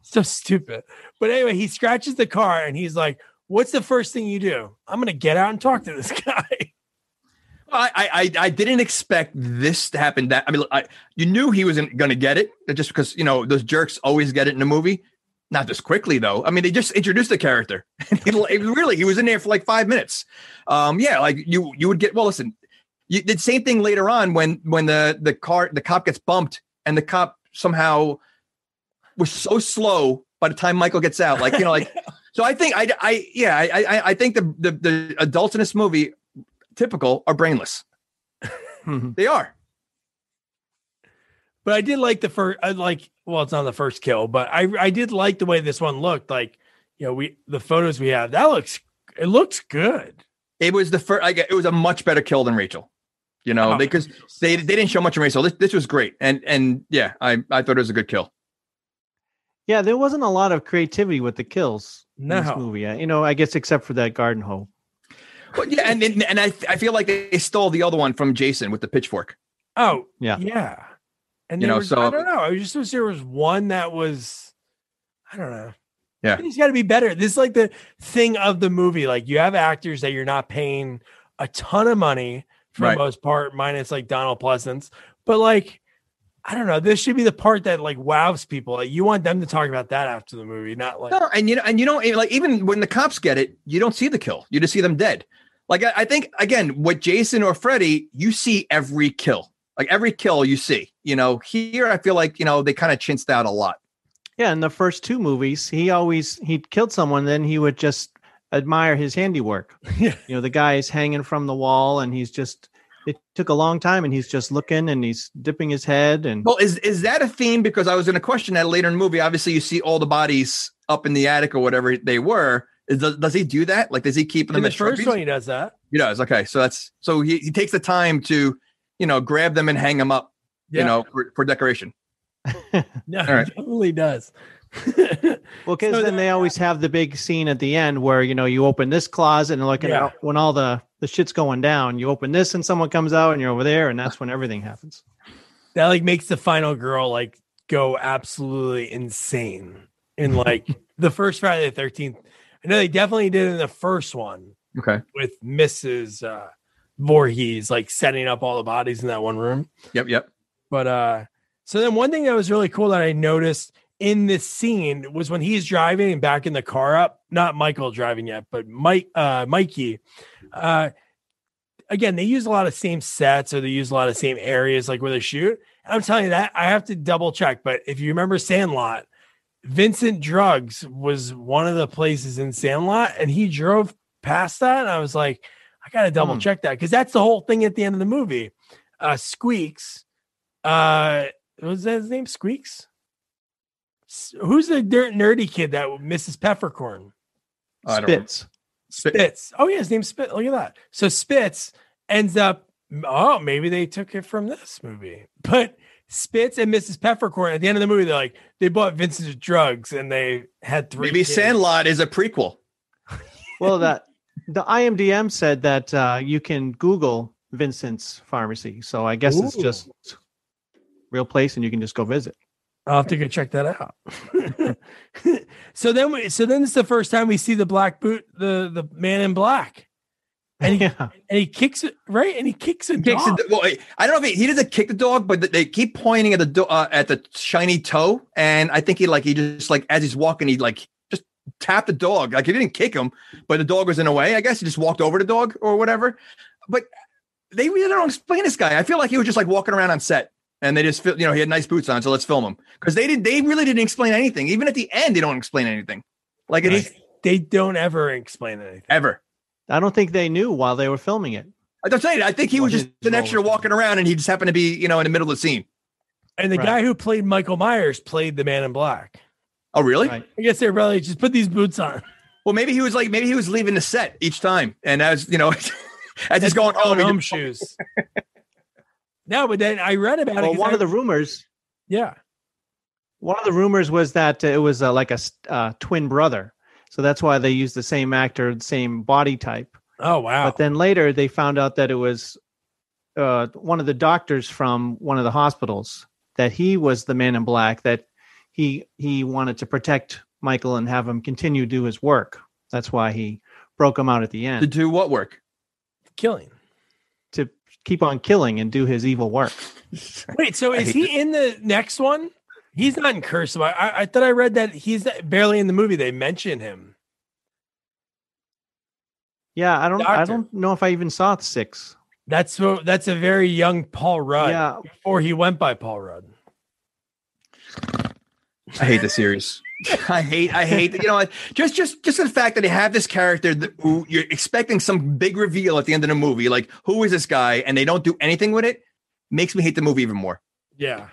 so stupid. But anyway, he scratches the car and he's like, what's the first thing you do? I'm going to get out and talk to this guy. I didn't expect this to happen. You knew he wasn't going to get it just because, those jerks always get it in a movie. Not this quickly, though. I mean, they just introduced the character. He was in there for like 5 minutes. Like you would get. Well, listen, you did the same thing later on when the cop gets bumped and the cop somehow was so slow by the time Michael gets out. Like So I think I think the adults in this movie, typical, are brainless. They are. But I did like the first. It's not the first kill, but I did like the way this one looked. Like, the photos we have, it looks good. It was the first. It was a much better kill than Rachel. Because they didn't show much of Rachel. This was great, and yeah, I thought it was a good kill. Yeah, there wasn't a lot of creativity with the kills in this movie. I guess except for that garden hoe. Well, yeah, and I feel like they stole the other one from Jason with the pitchfork. Oh, yeah. And I don't know. I just wish there was one that was, I don't know. Yeah. It's got to be better. This is like the thing of the movie. Like, you have actors that you're not paying a ton of money for the most part, minus like Donald Pleasance. But like, I don't know. This should be the part that like wows people. Like, you want them to talk about that after the movie, not like. No, and you don't like, even when the cops get it, you don't see the kill. You just see them dead. Like, I think again, with Jason or Freddy, you see every kill. Like every kill you see, here I feel like, they kind of chinsed out a lot. Yeah. In the first two movies, he killed someone. Then he would just admire his handiwork. The guy is hanging from the wall and it took a long time and he's just looking and he's dipping his head. And well, is that a theme? Because I was going to question that later in the movie. Obviously you see all the bodies up in the attic or whatever they were. Does he do that? Like, does he keep them in the first one? He does that. He does. Okay. So he takes the time to, grab them and hang them up, for decoration. No, right. He definitely does. Well, because then they always have the big scene at the end where, you open this closet and when all the shit's going down, you open this and someone comes out and you're over there. And that's when everything happens. That like makes the final girl like go absolutely insane in like the first Friday the 13th. I know they definitely did in the first one. Okay. With Mrs. Voorhees, like setting up all the bodies in that one room. Yep. But so then one thing that was really cool that I noticed in this scene was when he's driving and backing the car up, not Michael driving yet, but Mikey. Again, they use a lot of same sets or they use a lot of same areas like where they shoot. And I'm telling you that I have to double check. But if you remember Sandlot, Vincent Drugs was one of the places in Sandlot and he drove past that. And I was like, I got to double check that because that's the whole thing at the end of the movie. Squeaks. Was that his name? Squeaks? Who's the nerdy kid that Mrs. Peppercorn? Spitz. Oh, yeah, his name's Spitz. Look at that. So Spitz ends up, maybe they took it from this movie. But Spitz and Mrs. Peppercorn, at the end of the movie, they're like, they bought Vincent's drugs and they had 3 Maybe kids. Sandlot is a prequel. Well, the IMDb said that you can Google Vincent's Pharmacy. So I guess it's just real place and you can just go visit. I'll have to go check that out. So then it's the first time we see the black boot, the man in black. And he kicks it right, and he kicks a dog. Well, I don't know if he doesn't kick the dog, but they keep pointing at the shiny toe, and I think he just as he's walking, he just tapped the dog. Like he didn't kick him, but the dog was in a way. I guess he just walked over the dog or whatever. But they really don't explain this guy. I feel like he was just walking around on set, and they just he had nice boots on, so let's film him because they really didn't explain anything. Even at the end, they don't explain anything. They don't ever explain anything ever. I don't think they knew while they were filming it. I'm saying, I think he was just an extra walking around, and he just happened to be, in the middle of the scene. And the guy who played Michael Myers played the Man in Black. Oh, really? Right. I guess they really just put these boots on. Well, maybe he was leaving the set each time, and as as he's going home shoes. No, but then I read about it. One of the rumors. Yeah. One of the rumors was that it was like a twin brother. So that's why they used the same actor, the same body type. Oh, wow. But then later they found out that it was one of the doctors from one of the hospitals, that he was the Man in Black, that he wanted to protect Michael and have him continue to do his work. That's why he broke him out at the end. To do what work? Killing. To keep on killing and do his evil work. Wait, so is he in the next one? He's not in Curse. I thought I read that he's barely in the movie. They mention him. Yeah, I don't know if I even saw 6. That's a very young Paul Rudd. Yeah, before he went by Paul Rudd. I hate the series. I hate just the fact that they have this character who you're expecting some big reveal at the end of the movie, like who is this guy, and they don't do anything with it, makes me hate the movie even more. Yeah.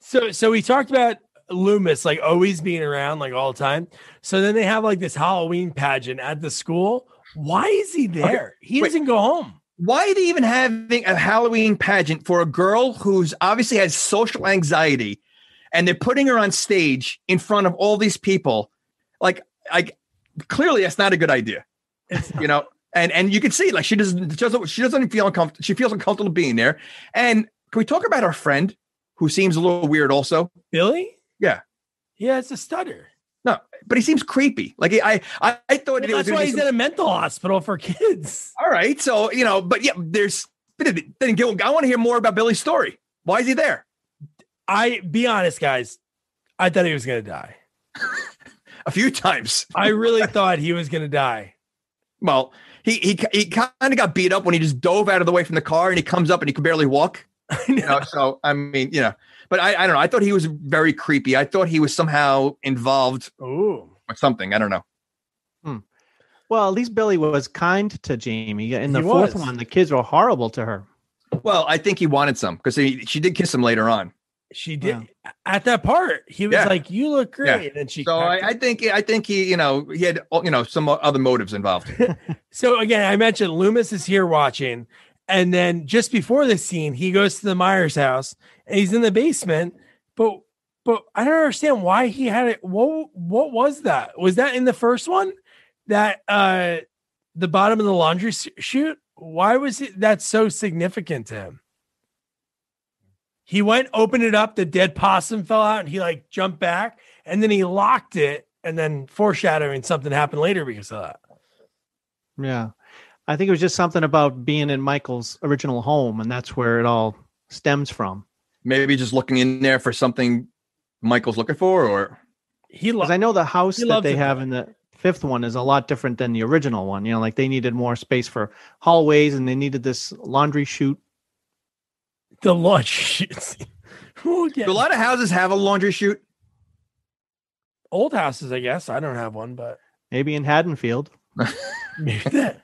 So we talked about Loomis always being around all the time. So then they have this Halloween pageant at the school. Why is he there? Okay. He doesn't go home. Why are they even having a Halloween pageant for a girl who's obviously has social anxiety, and they're putting her on stage in front of all these people? Clearly that's not a good idea. And you can see she doesn't feel uncomfortable. She feels uncomfortable being there. And can we talk about our friend who seems a little weird also? Billy? Yeah. Yeah, it's a stutter. No, but he seems creepy. I thought that's why he's in a mental hospital for kids. All right, so but yeah, I want to hear more about Billy's story. Why is he there? Be honest, guys. I thought he was going to die. A few times. I really thought he was going to die. Well, he kind of got beat up when he just dove out of the way from the car, and he comes up and he can barely walk. So I mean, but I don't know. I thought he was very creepy. I thought he was somehow involved with something. I don't know. Well, at least Billy was kind to Jamie. In the fourth one, the kids were horrible to her. Well, I think he wanted some because she did kiss him later on. She did at that part. He was like, "You look great," and she. So I think he he had some other motives involved. So again, I mentioned Loomis is here watching. And then just before this scene, he goes to the Myers house and he's in the basement. But I don't understand why he had it. What was that? Was that in the first one? That the bottom of the laundry chute? Why was that so significant to him? He went, opened it up, the dead possum fell out, and he jumped back, and then he locked it, and then foreshadowing something happened later because of that. Yeah. I think it was just something about being in Michael's original home, and that's where it all stems from. Maybe just looking in there for something Michael's looking for, or because I know the house that they have in the fifth one is a lot different than the original one. They needed more space for hallways, and they needed this laundry chute. The laundry chute. Do a lot of houses have a laundry chute? Old houses, I guess. I don't have one, but maybe in Haddonfield. Maybe that.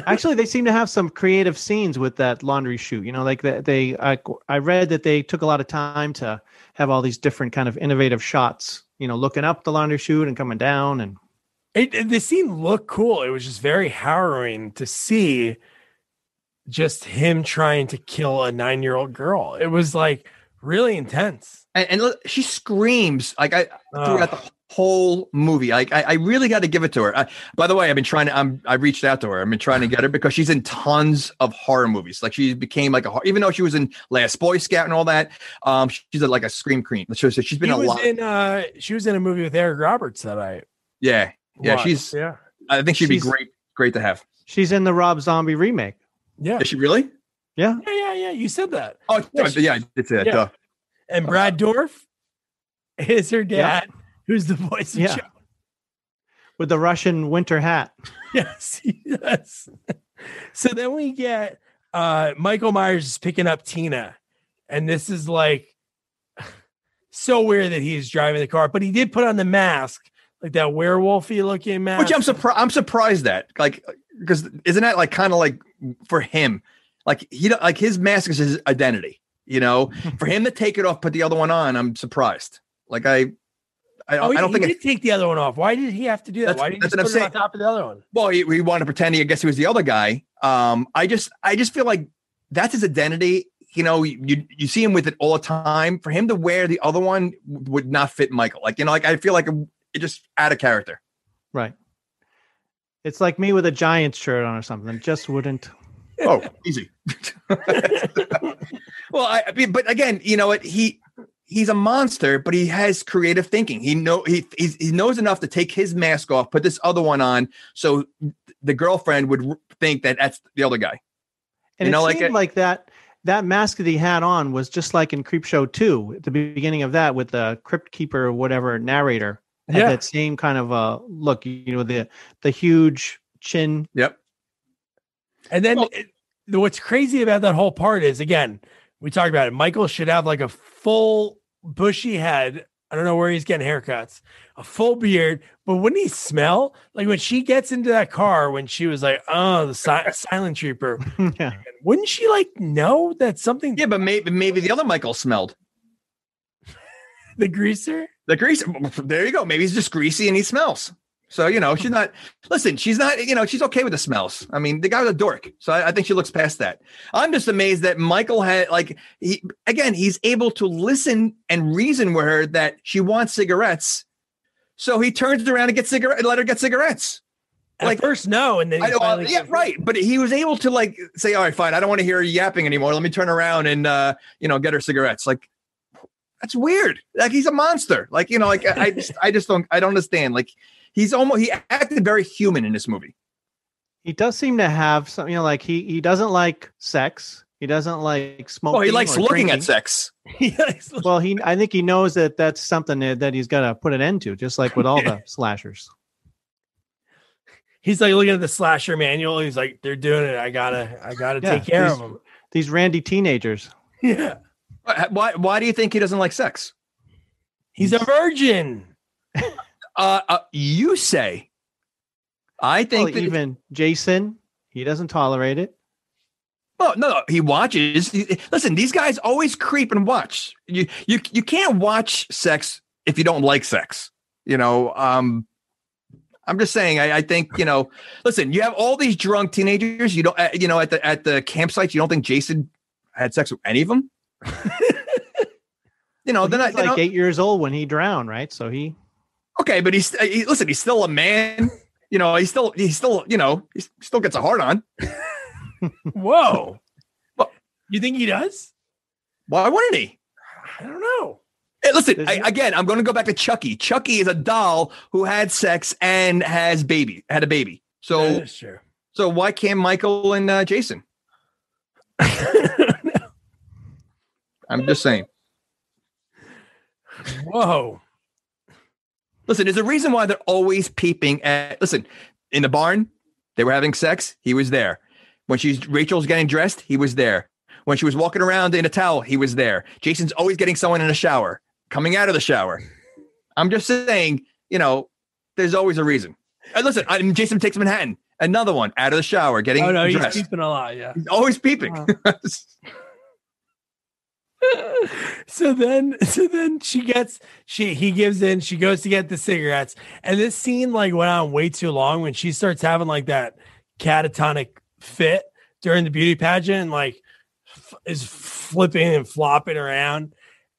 Actually, they seem to have some creative scenes with that laundry chute. I read that they took a lot of time to have all these different kind of innovative shots. Looking up the laundry chute and coming down, and the scene looked cool. It was just very harrowing to see just him trying to kill a 9-year-old girl. It was really intense. And look, she screams throughout the whole movie. I really got to give it to her. By the way, I reached out to her. I've been trying to get her because she's in tons of horror movies. She became even though she was in Last Boy Scout and all that, she's a scream queen. So she's been she was in a movie with Eric Roberts that I watched. I think she'd be great to have. She's in the Rob Zombie remake. Yeah. Is she really? Yeah. Yeah. You said that. Oh, yeah, it's it. Yeah. And Brad Dourif is her dad, who's the voice of Joe. With the Russian winter hat. Yes, yes. So then we get Michael Myers is picking up Tina. And this is like so weird that he's driving the car, but he did put on the mask, like that werewolfy looking mask. Which I'm surprised at, like, because isn't that like kind of like for him, like his mask is his identity, for him to take it off, put the other one on. I'm surprised. Like I don't think he did take the other one off. Why did he have to do that? Why did he put it on top of the other one? Well, he wanted to pretend I guess he was the other guy. I just feel like that's his identity. You see him with it all the time. For him to wear the other one would not fit Michael. Like, I feel like it just out of character. Right. It's like me with a Giants shirt on or something. It just wouldn't. Oh, easy. Well, but again, you know what? He's a monster, but he has creative thinking. He knows enough to take his mask off, put this other one on, so the girlfriend would think that that's the other guy. And it seemed like that mask that he had on was just like in Creepshow 2 at the beginning of that with the crypt keeper or whatever narrator had that same kind of look, the huge chin. Yep. And then what's crazy about that whole part is, again, we talked about it. Michael should have like a full bushy head. I don't know where he's getting haircuts, a full beard, but wouldn't he smell like when she gets into that car, when she was like, oh, the silent trooper, wouldn't she like know that something? Yeah, but maybe the other Michael smelled. The greaser? The greaser. There you go. Maybe he's just greasy and he smells. So, she's not, she's okay with the smells. I mean, the guy was a dork. So I think she looks past that. I'm just amazed that Michael had he's able to listen and reason with her that she wants cigarettes. So he turns around and let her get cigarettes. At first, no. And then, right. But he was able to say, all right, fine. I don't want to hear her yapping anymore. Let me turn around and, get her cigarettes. Like, that's weird. Like, he's a monster. I don't understand. Like, he acted very human in this movie. He does seem to have something, he doesn't like sex. He doesn't like smoking. Well, he likes looking at sex. Well, I think he knows that that's something that he's got to put an end to, just like with all the slashers. He's like looking at the slasher manual. He's like, they're doing it. I gotta take care of them. These randy teenagers. Yeah. Why do you think he doesn't like sex? He's a virgin. You say. I think that even Jason, he doesn't tolerate it. Well, no, he watches. Listen, these guys always creep and watch. You can't watch sex if you don't like sex. I'm just saying. I think Listen, you have all these drunk teenagers. You don't. At the campsites, you don't think Jason had sex with any of them? He was 8 years old when he drowned, right? So he. Okay, but he's still a man. He still gets a hard on. Whoa. Well, you think he does? Why wouldn't he? I don't know. Hey, listen, again, I'm going to go back to Chucky. Chucky is a doll who had sex and had a baby. So that is true. So why can't Michael and Jason? I'm just saying. Whoa. Listen, there's a reason why they're always peeping at. Listen, in the barn, they were having sex. He was there. When Rachel's getting dressed, he was there. When she was walking around in a towel, he was there. Jason's always getting someone in a shower, coming out of the shower. I'm just saying, there's always a reason. Listen, Jason Takes Manhattan, another one out of the shower, getting dressed. He's peeping a lot. Yeah, he's always peeping. So then he gives in, she goes to get the cigarettes, and this scene went on way too long when she starts having that catatonic fit during the beauty pageant and is flipping and flopping around,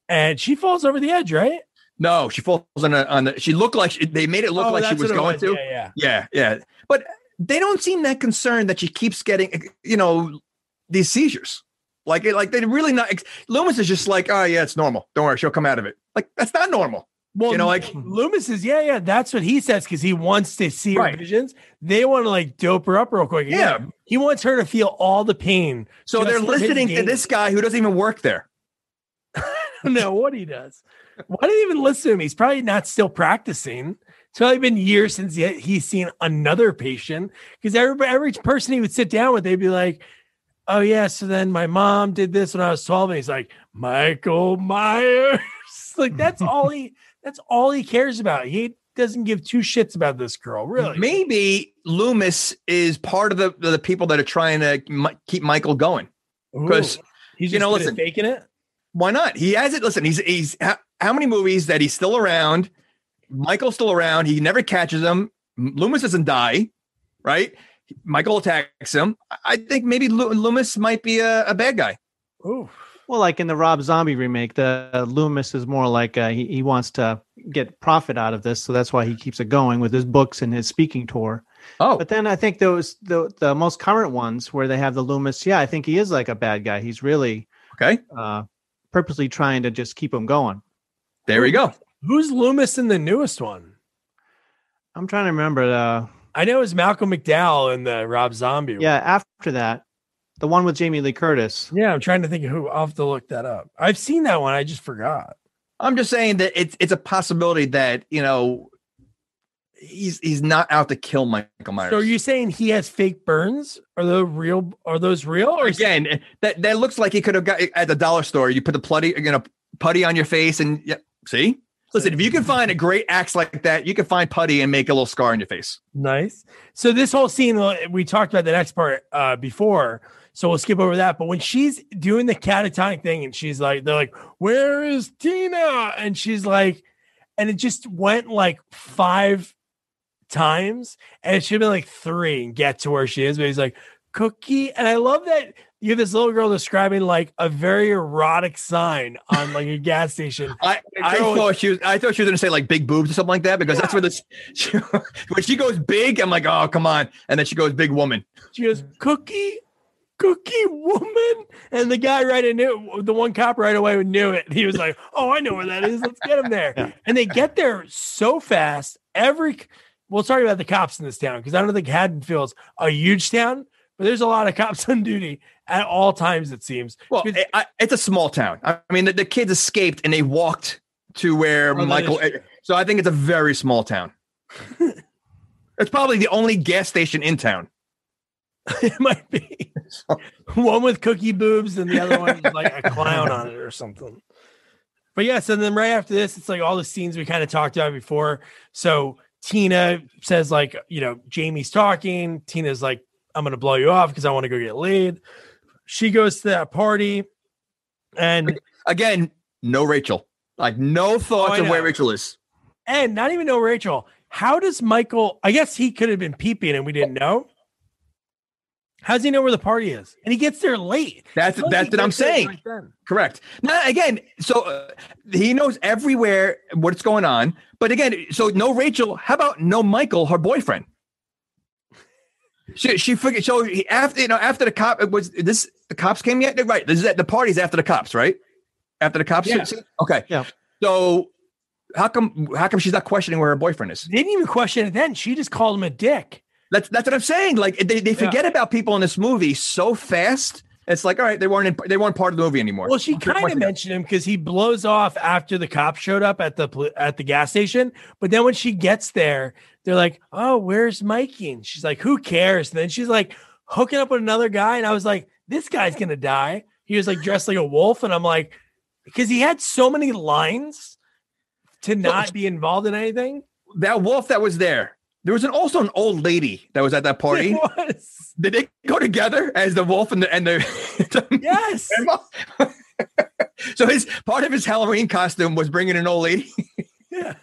and she falls over the edge, right? No, she falls on the she looked like they made it look like she was going to. Yeah. But they don't seem that concerned that she keeps getting these seizures. Like they're really not. Loomis is just oh yeah, it's normal. Don't worry, she'll come out of it. That's not normal. Well, You know, like Loomis is, yeah, that's what he says because he wants to see her Right. visions. They want to like dope her up real quick. Yeah. He wants her to feel all the pain. so just they're for his listening to gain. this guy who doesn't even work there. I don't know what he does. Why do they even listen to him? He's probably not still practicing. It's probably been years since he's seen another patient because every person he would sit down with, they'd be like, oh, yeah, so then my mom did this when I was 12. And he's like, Michael Myers. Like, that's all he cares about. He doesn't give two shits about this girl, really. Maybe Loomis is part of the people that are trying to keep Michael going. Because, he's you just know, good at faking it. Why not? He has it. Listen, he's how many movies that he's still around? Michael's still around. He never catches him. Loomis doesn't die, right? Michael attacks him. I think maybe Loomis might be a bad guy. Ooh. Well, like in the Rob Zombie remake, the Loomis is more like he wants to get profit out of this, so that's why he keeps it going with his books and his speaking tour. Oh, But then I think those the most current ones where they have the Loomis, I think he is like a bad guy. He's really okay. Purposely trying to just keep him going. There we go. Who's Loomis in the newest one? I'm trying to remember. I know it's Malcolm McDowell in the Rob Zombie one. After that, the one with Jamie Lee Curtis. Yeah, I'm trying to think of who. I'll have to look that up. I've seen that one. I just forgot. I'm just saying that it's a possibility that, you know, he's not out to kill Michael Myers. So are you saying he has fake burns? Are those real? Or Again, that looks like he could have got at the dollar store. You put the putty on your face and see? Listen, if you can find a great axe like that, you can find putty and make a little scar on your face. Nice. So this whole scene, we talked about the next part before, so we'll skip over that. But when she's doing the catatonic thing and she's like, they're like, where is Tina? And she's like, and it just went like 5 times and it should have been like 3 and get to where she is. But he's like, cookie. And I love that you have this little girl describing like a very erotic sign on like a gas station. I thought she was going to say like big boobs or something like that because that's where when she goes big, I'm like, oh, come on. And then she goes big woman. She goes, cookie woman. And the guy the one cop right away knew it. He was like, oh, I know where that is. Let's get him there. Yeah. And they get there so fast. We'll talk about the cops in this town because I don't think Haddonfield's a huge town, but there's a lot of cops on duty at all times, it seems. Well, it's a small town. I mean, the kids escaped and they walked to where Michael. So I think it's a very small town. It's probably the only gas station in town. It might be. One with cookie boobs and the other one is like a clown on it or something. But yeah, so then right after this, it's like all the scenes we kind of talked about before. So Tina says like, you know, Jamie's talking. Tina's like, I'm going to blow you off because I want to go get laid. She goes to that party. And again, no Rachel. Like no thoughts of where Rachel is. And not even no Rachel. How does Michael, I guess he could have been peeping and we didn't know. How does he know where the party is? And he gets there late. That's what I'm saying. Right. Correct. Now, again, so he knows everywhere what's going on. But again, so no Rachel. How about no Michael, her boyfriend? She figured. So after the cop, the cops came yet? Right. This is at the party's after the cops, right? After the cops. Yeah. Okay. Yeah. So how come she's not questioning where her boyfriend is? They didn't even question it then. She just called him a dick. That's what I'm saying. Like they forget about people in this movie so fast. It's like, all right, they weren't part of the movie anymore. Well, she kind of mentioned him because he blows off after the cops showed up at the gas station. But then when she gets there, they're like, "Oh, where's Mikey?" And she's like, "Who cares?" And then she's like hooking up with another guy, and I was like, "This guy's gonna die." He was like dressed like a wolf, and I'm like, because he had so many lines to not be involved in anything. That wolf that was there. There was also an old lady that was at that party. Did they go together as the wolf and the yes? So part of his Halloween costume was bringing an old lady. Yeah.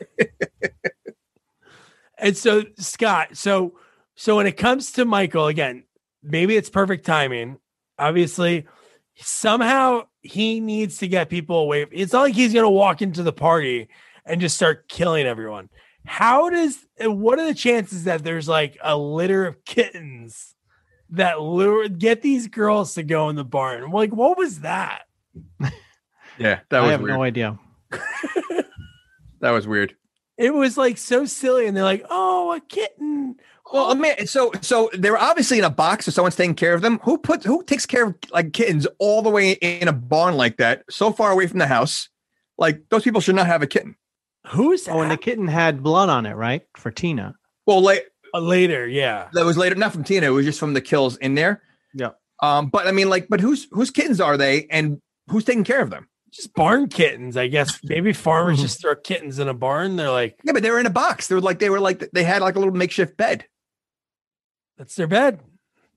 And so Scott, so when it comes to Michael, again, maybe it's perfect timing. Obviously, somehow he needs to get people away. It's not like he's going to walk into the party and just start killing everyone. What are the chances that there's like a litter of kittens that get these girls to go in the barn? Like, what was that? Yeah, that was I have weird. no idea. That was weird. It was like so silly, and they're like, "Oh, a kitten." Well, man, so they're obviously in a box, so someone's taking care of them. Who takes care of like kittens all the way in a barn like that, so far away from the house? Like those people should not have a kitten. Who's Oh, and the kitten had blood on it, right? For Tina. Well, later, yeah. That was later, not from Tina. It was just from the kills in there. Yeah. But I mean, but whose kittens are they, and who's taking care of them? Just barn kittens, I guess. Maybe farmers just throw kittens in a barn. They're like, yeah, but they were in a box. They had like a little makeshift bed. That's their bed.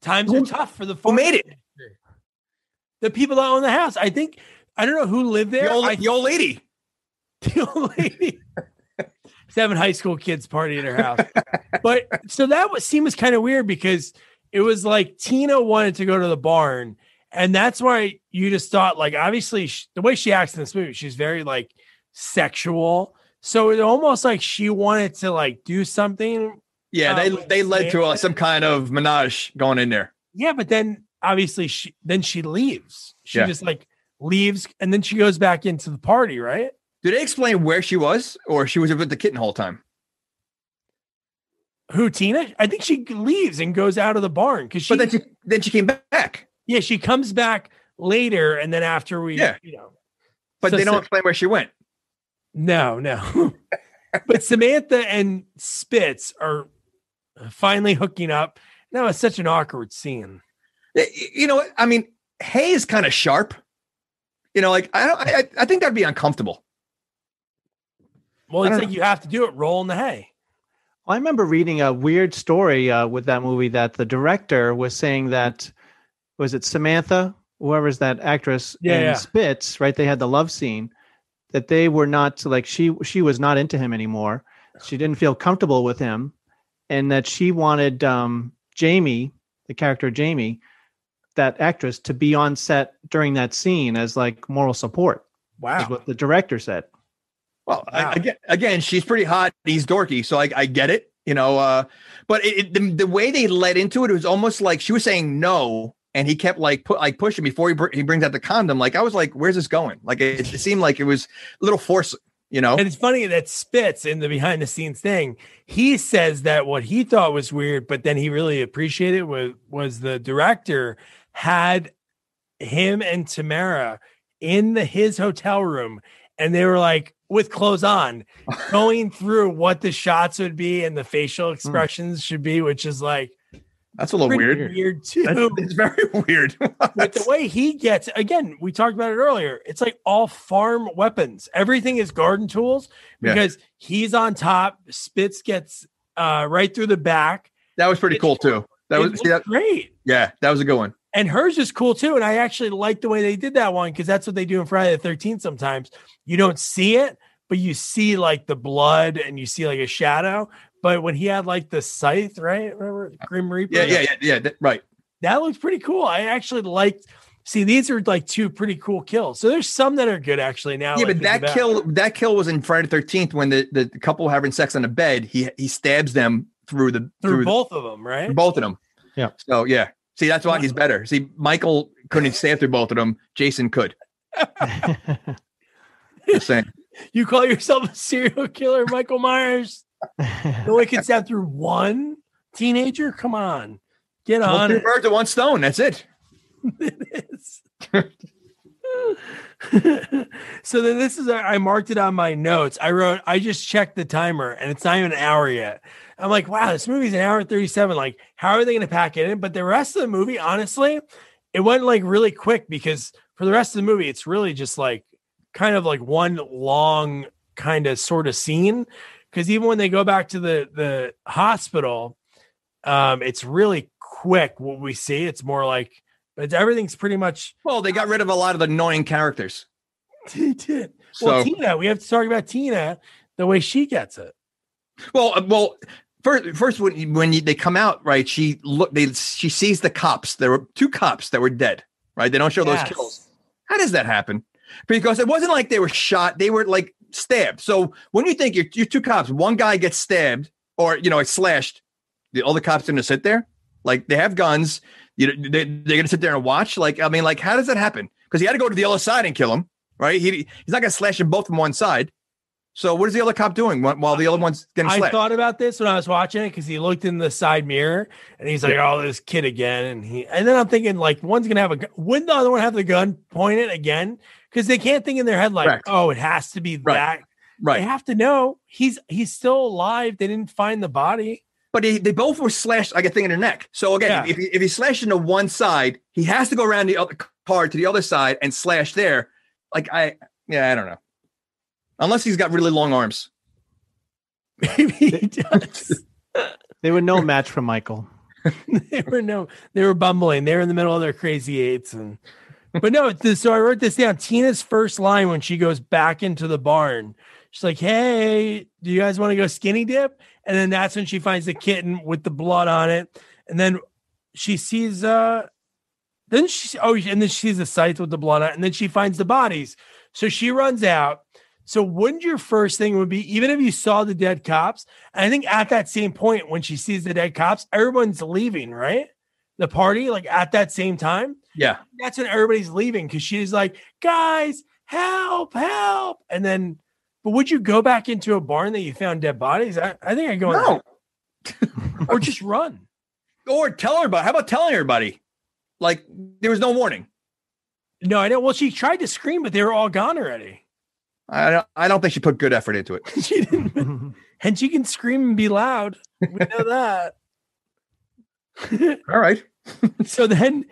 Times are tough for the farm. Who made it? The people that own the house. I don't know who lived there. The old lady. The old lady. She's having high school kids party at her house. But so that seems kind of weird because it was like Tina wanted to go to the barn. And that's why you just thought, like, obviously the way she acts in this movie, she's very like sexual. So it almost like she wanted to like do something. Yeah, they led to some kind of menage going in there. Yeah, but then obviously she leaves. She just like leaves, and then she goes back into the party, right? Did they explain where she was, or she was with the kitten the whole time? Who, Tina? I think she leaves and goes out of the barn because she. But then she came back. Yeah, she comes back later, and then after But they don't explain where she went. No. But Samantha and Spitz are finally hooking up. That was such an awkward scene. You know, I mean, hay is kind of sharp. You know, like I think that'd be uncomfortable. Well, it's like you have to do it. Roll in the hay. I remember reading a weird story with that movie that the director was saying that, was it Samantha, whoever's that actress, and Spitz, right? They had the love scene that they were not like, she was not into him anymore. She didn't feel comfortable with him, and that she wanted Jamie, the character Jamie, that actress, to be on set during that scene as like moral support. Wow. Is what the director said. Well, wow. Again, she's pretty hot. He's dorky, so I get it, you know. But the way they led into it was almost like she was saying no, and he kept pushing before he brings out the condom. Like I was like, "Where's this going?" Like it seemed like it was a little forced, you know. And it's funny that Spitz, in the behind the scenes thing, he says that what he thought was weird, but then he really appreciated was the director had him and Tamara in his hotel room, and they were like, with clothes on, going through what the shots would be and the facial expressions should be, which is like, that's a little weird. Weird too. It's very weird. But the way he gets, again, we talked about it earlier. It's like all farm weapons. Everything is garden tools because he's on top. Spitz gets right through the back. That was pretty cool too. That was great. Yeah, that was a good one. And hers is cool too. And I actually like the way they did that one because that's what they do in Friday the 13th sometimes. You don't see it, but you see like the blood and you see like a shadow. But when he had like the scythe, right? Remember Grim Reaper? Yeah, right. That looks pretty cool. I actually liked. See, these are like two pretty cool kills. So there's some that are good actually now. Yeah, but that kill was in Friday the 13th when the couple were having sex on the bed. He stabs them through both of them, right? Both of them. Yeah. So yeah. See, that's why he's better. See, Michael couldn't stab through both of them. Jason could. Just saying. You call yourself a serial killer, Michael Myers? No one can stab through one teenager? Come on. Get on. Two birds with one stone. That's it. It is. So then this is, I marked it on my notes. I just checked the timer and it's not even an hour yet. I'm like, wow, this movie's an hour and 37. Like, how are they going to pack it in? But the rest of the movie, honestly, it went like really quick because for the rest of the movie, it's really just like kind of like one long kind of sort of scene. Because even when they go back to the hospital, it's really quick what we see. It's more like, but everything's pretty much. Well, they got rid of a lot of the annoying characters. They did. Well, Tina, we have to talk about Tina, the way she gets it. Well, first when they come out, right? She sees the cops. There were two cops that were dead, right? They don't show those kills. How does that happen? Because it wasn't like they were shot; they were like stabbed. So when you think you're two cops, one guy gets stabbed or it's slashed, the other cops are gonna sit there like they have guns. They're gonna sit there and watch. Like, I mean, like, how does that happen? Because he had to go to the other side and kill him, right? He's not gonna slash them both from one side. So what is the other cop doing while the other one's getting slashed? I thought about this when I was watching it because he looked in the side mirror and he's like, "Oh, this kid again." And then I'm thinking, like, one's gonna have wouldn't the other one have the gun pointed again? Because they can't think in their head like, Correct. "Oh, it has to be that." Right. They have to know he's still alive. They didn't find the body. But they both were slashed, I think, in their neck. So again, if he slashed into one side, he has to go around the other car to the other side and slash there. Like I don't know. Unless he's got really long arms. Maybe he does. They were no match for Michael. They were bumbling. They were in the middle of their crazy eights. But no, so I wrote this down. Tina's first line when she goes back into the barn, she's like, "Hey, do you guys want to go skinny dip?" And then that's when she finds the kitten with the blood on it. And then she sees, and then she sees the sites with the blood on it. And then she finds the bodies. So she runs out. So wouldn't your first thing would be, even if you saw the dead cops, and I think at that same point when she sees the dead cops, everyone's leaving, right? The party, like at that same time. Yeah. That's when everybody's leaving because she's like, "Guys, help, help." And then, but would you go back into a barn that you found dead bodies? I think I'd go no. Or just run. Or tell everybody. How about telling everybody? Like there was no warning. No, I know. Well, she tried to scream, but they were all gone already. I don't think she put good effort into it. She didn't. And she can scream and be loud. We know that. All right. So then,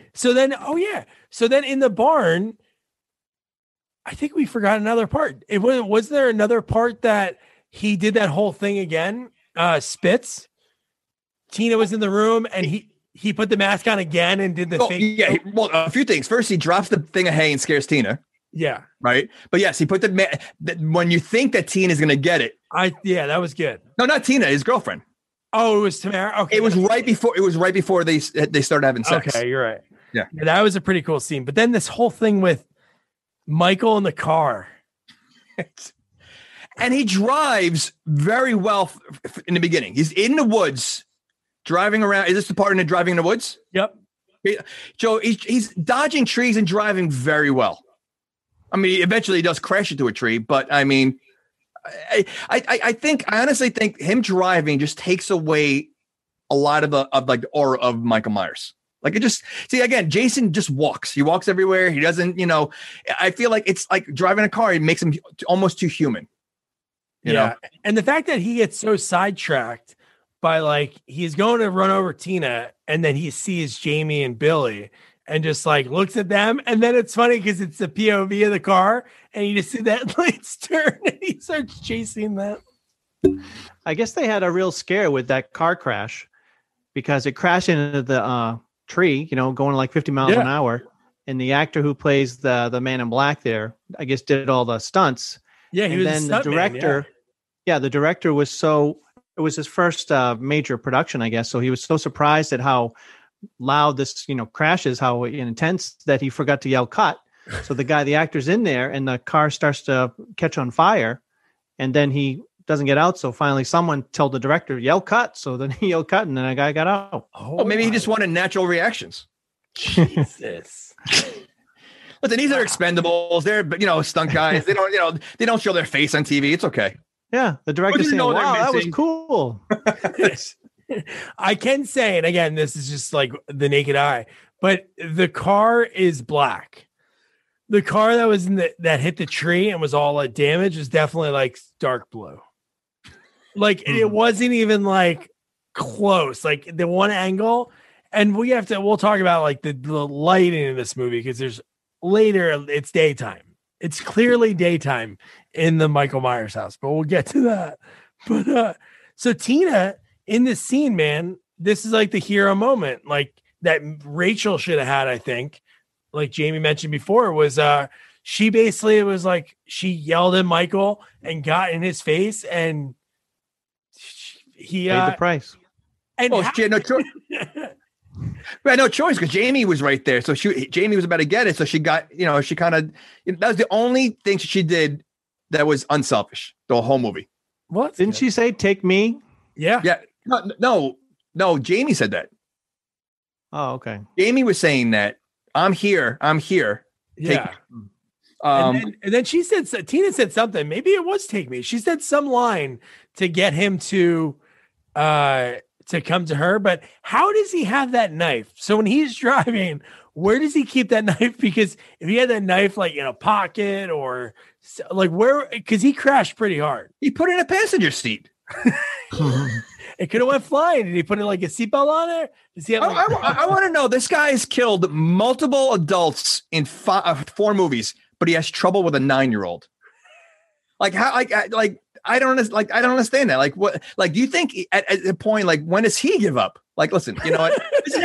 oh yeah. So then in the barn, I think we forgot another part. Was there another part that he did that whole thing again? Spitz. Tina was in the room and he put the mask on again and did the thing. Yeah. Well, a few things. First, he drops the thing of hay and scares Tina. Yeah. Right. But yes, he put when you think that Tina's going to get it. That was good. No, not Tina, his girlfriend. Oh, it was Tamara. Okay. It was right before they started having sex. Okay. You're right. Yeah. That was a pretty cool scene. But then this whole thing with Michael in the car. And he drives very well in the beginning. He's in the woods driving around. Is this the part in the driving in the woods? Yep. So he's dodging trees and driving very well. I mean, eventually he does crash into a tree, but I mean, I honestly think him driving just takes away a lot of the aura of Michael Myers. Like it just again, Jason just walks. He walks everywhere. He doesn't, I feel like it's like driving a car. It makes him almost too human. You know? And the fact that he gets so sidetracked by like, he's going to run over Tina and then he sees Jamie and Billy and just like looks at them. And then it's funny because it's the POV of the car and you just see that lights turn and he starts chasing them. I guess they had a real scare with that car crash because it crashed into the tree, going like 50 miles an hour. And the actor who plays the man in black there, I guess, did all the stunts. Yeah. And then the director, the director was it was his first major production, I guess. So he was so surprised at how loud this, crash is, how intense, that he forgot to yell cut. So the actor's in there and the car starts to catch on fire and then he doesn't get out. So finally someone told the director, yell cut. So then he yelled cut and then a guy got out. Oh, maybe he just wanted natural reactions. Jesus. Listen, these are expendables. They're, stunt guys. They don't show their face on TV. It's okay. Yeah. The director's saying, wow, that was cool. I can say, and again, this is just like the naked eye, but the car is black. The car that was that hit the tree and was all like damaged is definitely like dark blue. Like it wasn't even like close. Like the one angle, and we'll talk about like the lighting in this movie because there's later it's daytime. It's clearly daytime in the Michael Myers house, but we'll get to that. But so Tina in this scene, man, this is like the hero moment, like that Rachel should have had, I think. Like Jamie mentioned before, was she basically was like she yelled at Michael and got in his face, and he paid the price. And she had no choice. We had no choice because Jamie was right there. So Jamie was about to get it. So she got, she kind of, that was the only thing she did that was unselfish, the whole movie. What? Didn't she say, take me? Yeah. Yeah. No, Jamie said that. Oh, okay. Jamie was saying that I'm here. Yeah. And then she said, Tina said something. Maybe it was Take Me. She said some line to get him to come to her. But how does he have that knife? So when he's driving, where does he keep that knife? Because if he had that knife like in a pocket or like where, because he crashed pretty hard. He put it in a passenger seat. It could have went flying. Did he put like a seatbelt on there? Does he have I want to know. This guy has killed multiple adults in 4 movies, but he has trouble with a 9-year-old. Like how? Like I don't understand that. Like what? Like do you think at a point like when does he give up? Like listen, you know what? This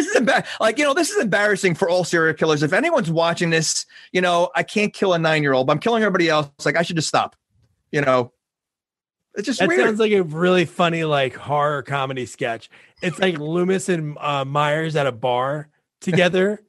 is embarrassing for all serial killers. If anyone's watching this, you know I can't kill a 9-year-old, but I'm killing everybody else. Like I should just stop. You know. It's just weird. Sounds like a really funny, like horror comedy sketch. It's like Loomis and Myers at a bar together,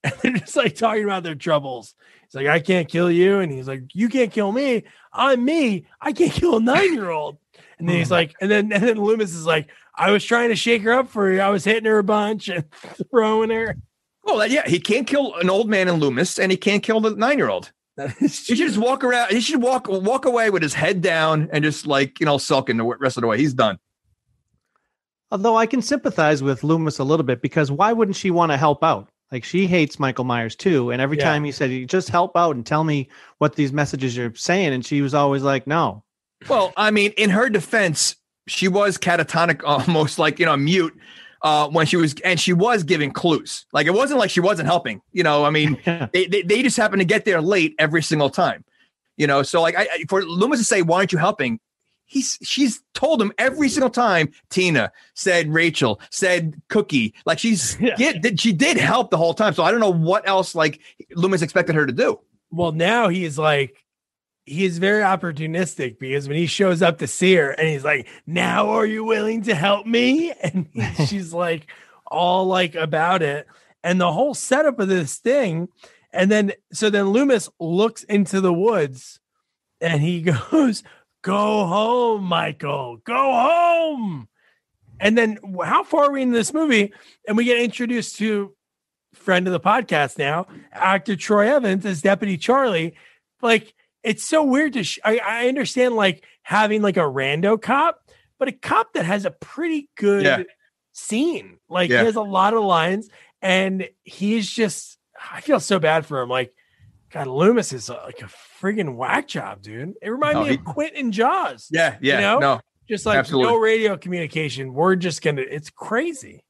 and they're just like talking about their troubles. He's like, "I can't kill you," and he's like, "You can't kill me. I'm me. I can't kill a 9-year-old." And then he's like, and then Loomis is like, "I was trying to shake her up for you. I was hitting her a bunch and throwing her." Well, yeah, he can't kill an old man in Loomis, and he can't kill the 9-year-old. He should just walk around. He should walk away with his head down and just like, you know, sulking the rest of the way. He's done. Although I can sympathize with Loomis a little bit because why wouldn't she want to help out? Like she hates Michael Myers too. And every time he said, "You just help out and tell me what these messages you're saying." And she was always like, "No." Well, I mean, in her defense, she was catatonic, almost like, you know, mute. When she was giving clues. Like it wasn't like she wasn't helping, you know, I mean, they just happened to get there late every single time, you know? So like for Loomis to say, "Why aren't you helping?" She's told him every single time. Tina said, Rachel said, Cookie, like she did help the whole time. So I don't know what else like Loomis expected her to do. Well, now he is very opportunistic because when he shows up to see her and he's like, "Now are you willing to help me?" And she's like all like about it. And the whole setup of this thing. And then Loomis looks into the woods and he goes, "Go home, Michael, go home." And then how far are we in this movie? And we get introduced to friend of the podcast now, actor Troy Evans as Deputy Charlie. Like, it's so weird I understand like having like a rando cop, but a cop that has a pretty good scene. Like he has a lot of lines and he's just, I feel so bad for him. Like, God, Loomis is like a friggin' whack job, dude. It reminded me of Quentin Jaws. Yeah. You know? No, just like absolutely. No radio communication. We're just it's crazy.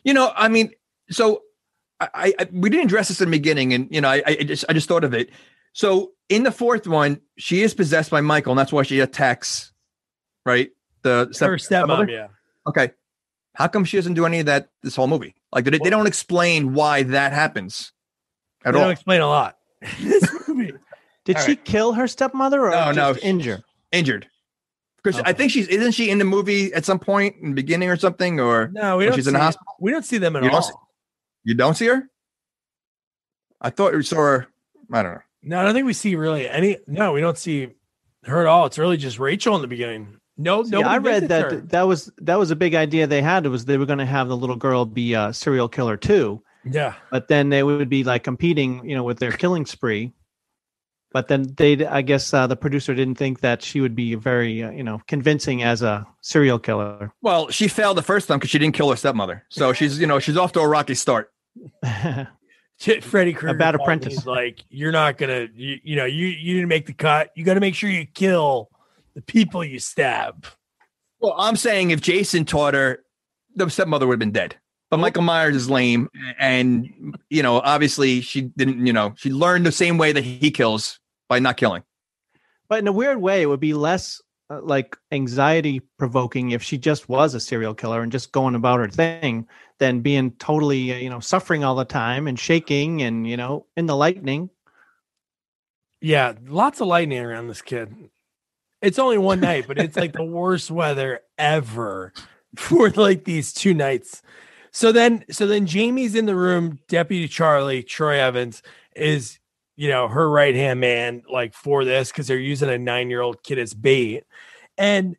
You know, I mean, so I we didn't address this in the beginning and, you know, I just thought of it. So in the 4th one, she is possessed by Michael, and that's why she attacks, right? Her stepmom, yeah. Okay. How come she doesn't do any of that this whole movie? Like, they don't explain why that happens at all. They don't explain a lot in this movie. Did she kill her stepmother or just injure? Injured. Because I think isn't she in the movie at some point in the beginning or something? Or no, we don't. She's in the hospital. We don't see them at all. You don't see her? I thought we saw her. I don't know. No, I don't think we see really any. No, we don't see her at all. It's really just Rachel in the beginning. No, I read that was a big idea they had. It was they were going to have the little girl be a serial killer too. Yeah, but then they would be like competing, you know, with their killing spree. But then I guess the producer didn't think that she would be very, convincing as a serial killer. Well, she failed the first time because she didn't kill her stepmother. So she's off to a rocky start. Freddy Krueger, a bad apprentice. Like, you're not gonna, you didn't make the cut. You got to make sure you kill the people you stab. Well, I'm saying if Jason taught her, the stepmother would have been dead. But Michael Myers is lame, and obviously she didn't. She learned the same way that he kills by not killing. But in a weird way, it would be less like anxiety provoking if she just was a serial killer and just going about her thing than being totally suffering all the time and shaking and in the lightning. Yeah, lots of lightning around this kid. It's only one night, but it's like the worst weather ever for like these 2 nights. So then Jamie's in the room. Deputy Charlie, Troy Evans, is, her right-hand man, like, for this, because they're using a 9-year-old kid as bait. And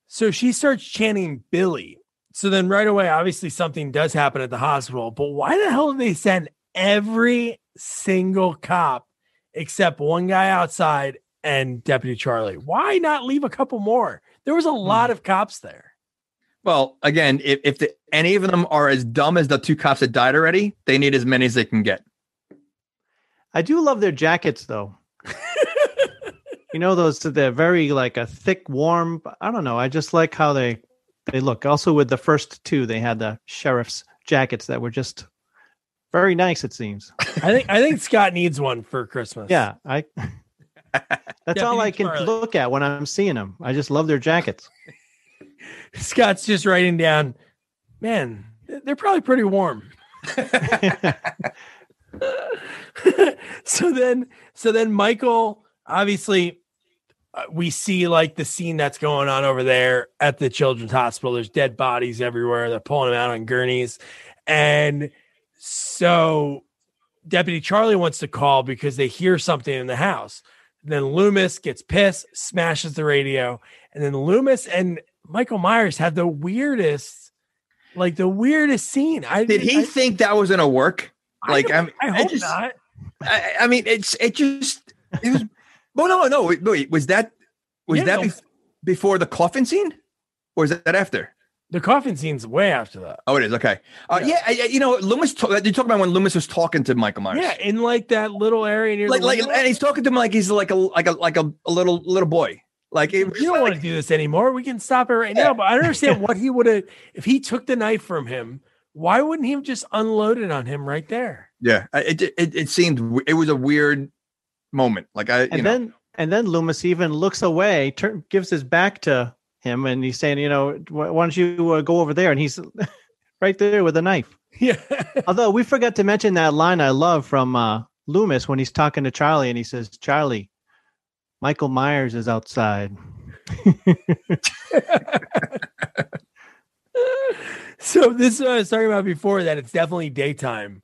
so she starts chanting Billy. So then right away, obviously something does happen at the hospital. But why the hell did they send every single cop except one guy outside and Deputy Charlie. Why not leave a couple more? There was a lot of cops there. Well, again, if any of them are as dumb as the two cops that died already, they need as many as they can get. I do love their jackets, though. They're very like a thick, warm. I don't know. I just like how they look. Also, with the first two, they had the sheriff's jackets that were just very nice. It seems. I think Scott needs one for Christmas. Yeah, that's all I can look at when I'm seeing them. I just love their jackets. Scott's just writing down, man, they're probably pretty warm. So then Michael, obviously, we see like the scene that's going on over there at the children's hospital. There's dead bodies everywhere. They're pulling them out on gurneys. And so Deputy Charlie wants to call because they hear something in the house. Then Loomis gets pissed, smashes the radio. And then Loomis and Michael Myers have the weirdest scene. Did he think that was going to work? I hope not. I mean, it was. Well, no. Wait, was that before the coffin scene, or is that after? The coffin scene's way after that. Oh, it is. Okay. Loomis. You're talking about when Loomis was talking to Michael Myers. Yeah, in like that little area near and he's talking to him like he's like a little boy. Like, you don't want to do this anymore. We can stop it right now. But I don't understand what he would have if he took the knife from him. Why wouldn't he have just unloaded on him right there? Yeah, it seemed it was a weird moment. Like then Loomis even looks away, gives his back to him, and he's saying, why don't you go over there? And he's right there with a knife. Yeah. Although we forgot to mention that line I love from Loomis when he's talking to Charlie, and he says, "Charlie, Michael Myers is outside." So this is what I was talking about before, that it's definitely daytime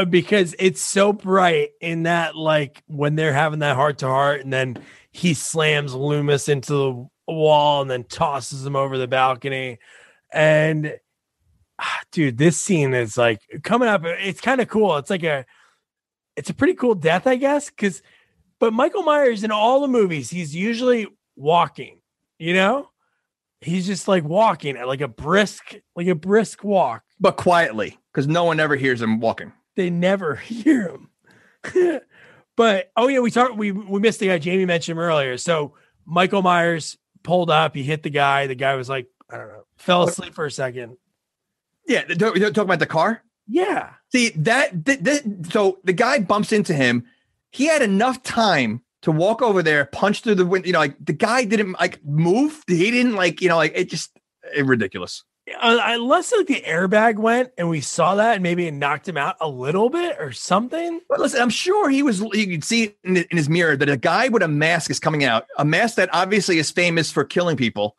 because it's so bright in that, like when they're having that heart to heart and then he slams Loomis into the wall and then tosses him over the balcony. And dude, this scene is like coming up. It's kind of cool. It's a pretty cool death, I guess. But Michael Myers in all the movies, he's usually walking, He's just like walking at like a brisk walk, but quietly, because no one ever hears him walking. They never hear him. But we missed the guy Jamie mentioned him earlier. So Michael Myers pulled up, he hit the guy. The guy was like, I don't know, fell asleep for a second. Yeah, you're talking about the car. Yeah. See so the guy bumps into him. He had enough time to walk over there, punch through the window. The guy didn't move. He didn't it's ridiculous. Unless the airbag went and we saw that and maybe it knocked him out a little bit or something. But listen, I'm sure you could see in his mirror that a guy with a mask is coming out, a mask that obviously is famous for killing people.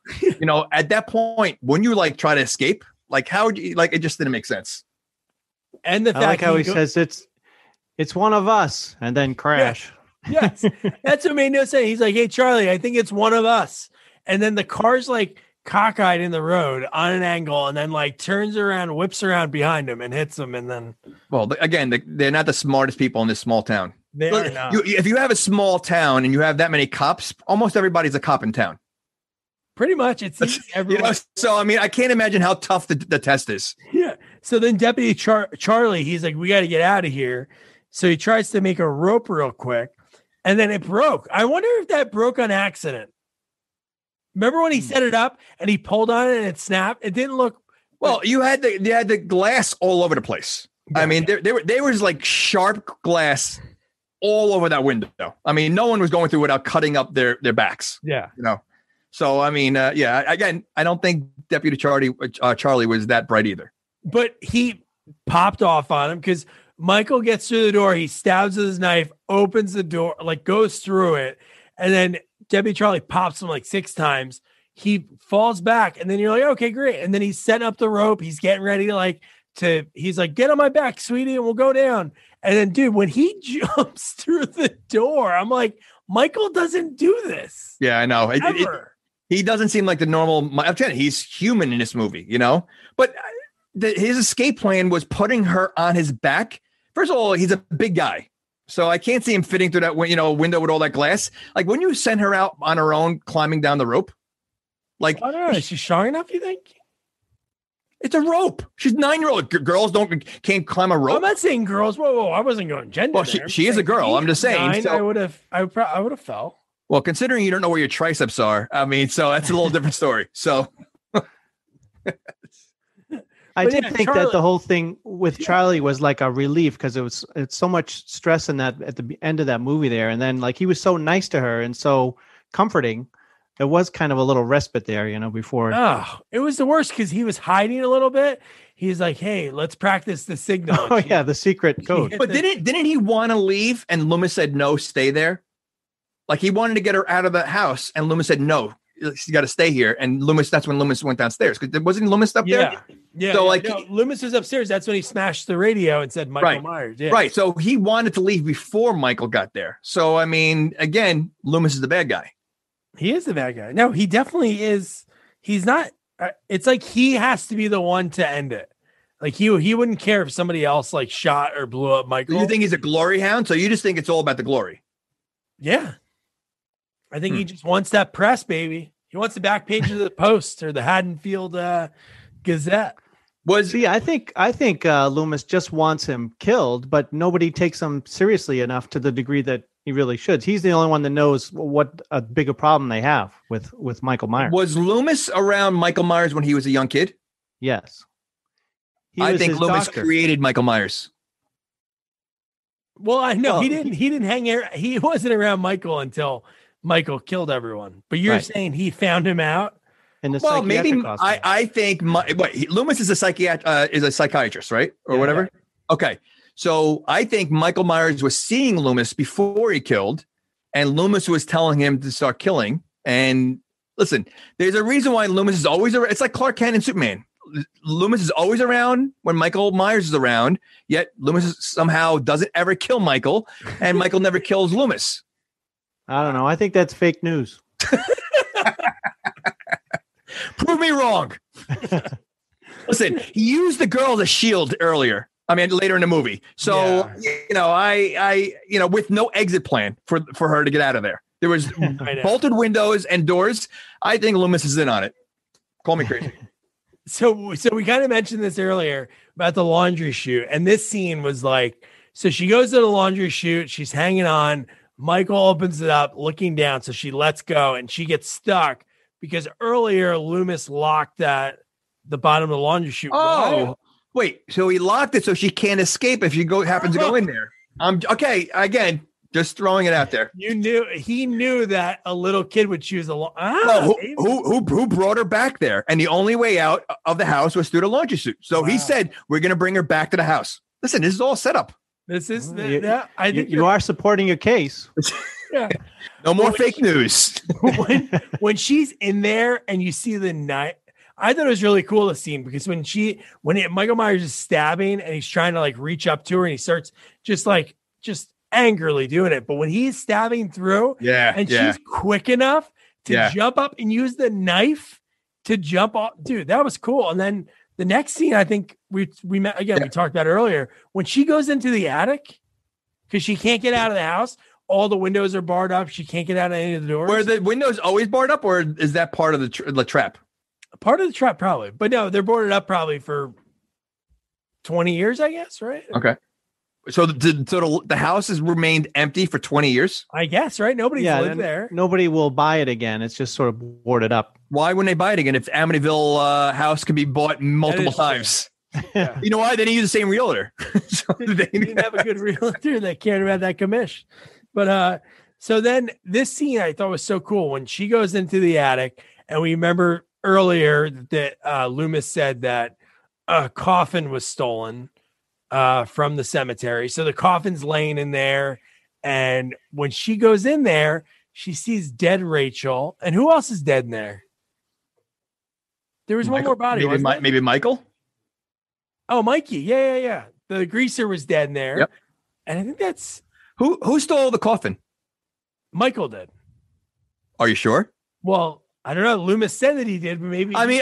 At that point, when you try to escape, how would you it just didn't make sense. And the fact how he says it's one of us and then crash. Yeah. Yes, that's what made no sense. He's like, "Hey, Charlie, I think it's one of us." And then the car's cockeyed in the road on an angle and then turns around, whips around behind him and hits him. And then, well, again, they're not the smartest people in this small town. They are not. If you have a small town and you have that many cops, almost everybody's a cop in town. Pretty much. It's everyone. So, I mean, I can't imagine how tough the test is. Yeah. So then Deputy Charlie, he's like, "We got to get out of here." So he tries to make a rope real quick. And then it broke. I wonder if that broke on accident. Remember when he set it up and he pulled on it and it snapped? It didn't look well. You had the glass all over the place. Yeah, I mean, there was sharp glass all over that window. I mean, no one was going through without cutting up their backs. Yeah, So I mean, Again, I don't think Deputy Charlie was that bright either. But he popped off on him because Michael gets through the door. He stabs with his knife, opens the door, goes through it. And then Deputy Charlie pops him 6 times. He falls back. And then you're like, okay, great. And then he's setting up the rope. He's getting ready he's like, "Get on my back, sweetie, and we'll go down." And then, dude, when he jumps through the door, I'm like, Michael doesn't do this. Yeah, I know. He doesn't seem like the normal. I'm telling you, he's human in this movie, But his escape plan was putting her on his back. First of all, he's a big guy. So I can't see him fitting through that window with all that glass. Like when you send her out on her own climbing down the rope, like I don't know, is she strong enough, you think? It's a rope. She's 9-year-old. Girls can't climb a rope. I'm not saying girls. Whoa, I wasn't going gender. Well, she is a girl. I'm just saying. 9, so, I would have fell. Well, considering you don't know where your triceps are, I mean, so that's a little different story. So I did think that the whole thing with Charlie was like a relief because it's so much stress in that at the end of that movie there, and then like he was so nice to her and so comforting. It was kind of a little respite there, before. Oh, it was the worst because he was hiding a little bit. He's like, "Hey, let's practice the signal." Oh yeah, the secret code. But didn't he want to leave? And Loomis said no, stay there. Like he wanted to get her out of the house, and Loomis said no. You got to stay here. And that's when Loomis went downstairs because wasn't Loomis up there? Yeah. So Loomis was upstairs. That's when he smashed the radio and said Michael Myers. Yeah. Right. So he wanted to leave before Michael got there. So I mean, again, Loomis is the bad guy. He is the bad guy. No, he definitely is. He's not. It's like he has to be the one to end it. Like he wouldn't care if somebody else like shot or blew up Michael. Do you think he's a glory hound? So you just think it's all about the glory? Yeah. I think he just wants that press, baby. He wants the back page of the Post or the Haddonfield Gazette. I think Loomis just wants him killed, but nobody takes him seriously enough to the degree that he really should. He's the only one that knows what a bigger problem they have with Michael Myers. Was Loomis around Michael Myers when he was a young kid? Yes. I think Loomis created Michael Myers. Well, I know he didn't hang air. He wasn't around Michael until Michael killed everyone. But you're saying he found him out? Well, maybe I think Loomis is a psychiatrist, right? Or whatever. Yeah. Okay. So I think Michael Myers was seeing Loomis before he killed, and Loomis was telling him to start killing. And listen, there's a reason why Loomis is always around. It's like Clark Kent and Superman. Loomis is always around when Michael Myers is around, yet Loomis somehow doesn't ever kill Michael, and Michael never kills Loomis. I don't know. I think that's fake news. Prove me wrong. Listen, he used the girl as a shield earlier. I mean, later in the movie. So, I with no exit plan for her to get out of there. There was bolted windows and doors. I think Loomis is in on it. Call me crazy. So we kind of mentioned this earlier about the laundry chute. And this scene was like, so she goes to the laundry chute. She's hanging on. Michael opens it up, looking down. So she lets go and she gets stuck because earlier Loomis locked the bottom of the laundry chute. Oh, wait. So he locked it so she can't escape if she happens to go in there. Okay. Again, just throwing it out there. He knew that a little kid would choose who brought her back there? And the only way out of the house was through the laundry chute. So he said, we're going to bring her back to the house. Listen, this is all set up. This is I think you are supporting your case. Yeah. No more fake news. when she's in there and you see the knife, I thought it was really cool to see because when Michael Myers is stabbing and he's trying to like reach up to her and he starts just angrily doing it. But when he's stabbing through she's quick enough to jump up and use the knife to jump off. Dude, that was cool. And then the next scene, I think we met again, we talked about earlier, when she goes into the attic because she can't get out of the house. All the windows are barred up. She can't get out of any of the doors. Were the windows always barred up or is that part of the trap? Part of the trap, probably. But no, they're boarded up probably for 20 years, I guess, right? Okay. So the house has remained empty for 20 years? I guess, right? Nobody's lived there. Nobody will buy it again. It's just sort of boarded up. Why wouldn't they buy it again if Amityville house can be bought multiple times? Yeah. You know why? They didn't use the same realtor. So they didn't have a good realtor that cared about that commish. But so then this scene I thought was so cool when she goes into the attic, and we remember earlier that Loomis said that a coffin was stolen from the cemetery. So the coffin's laying in there. And when she goes in there, she sees dead Rachel. And who else is dead in there? There was one more body. Maybe Michael? Oh, Mikey. Yeah. The greaser was dead in there. Yep. And I think that's... Who stole the coffin? Michael did. Are you sure? Well, I don't know. Loomis said that he did, but maybe. I mean,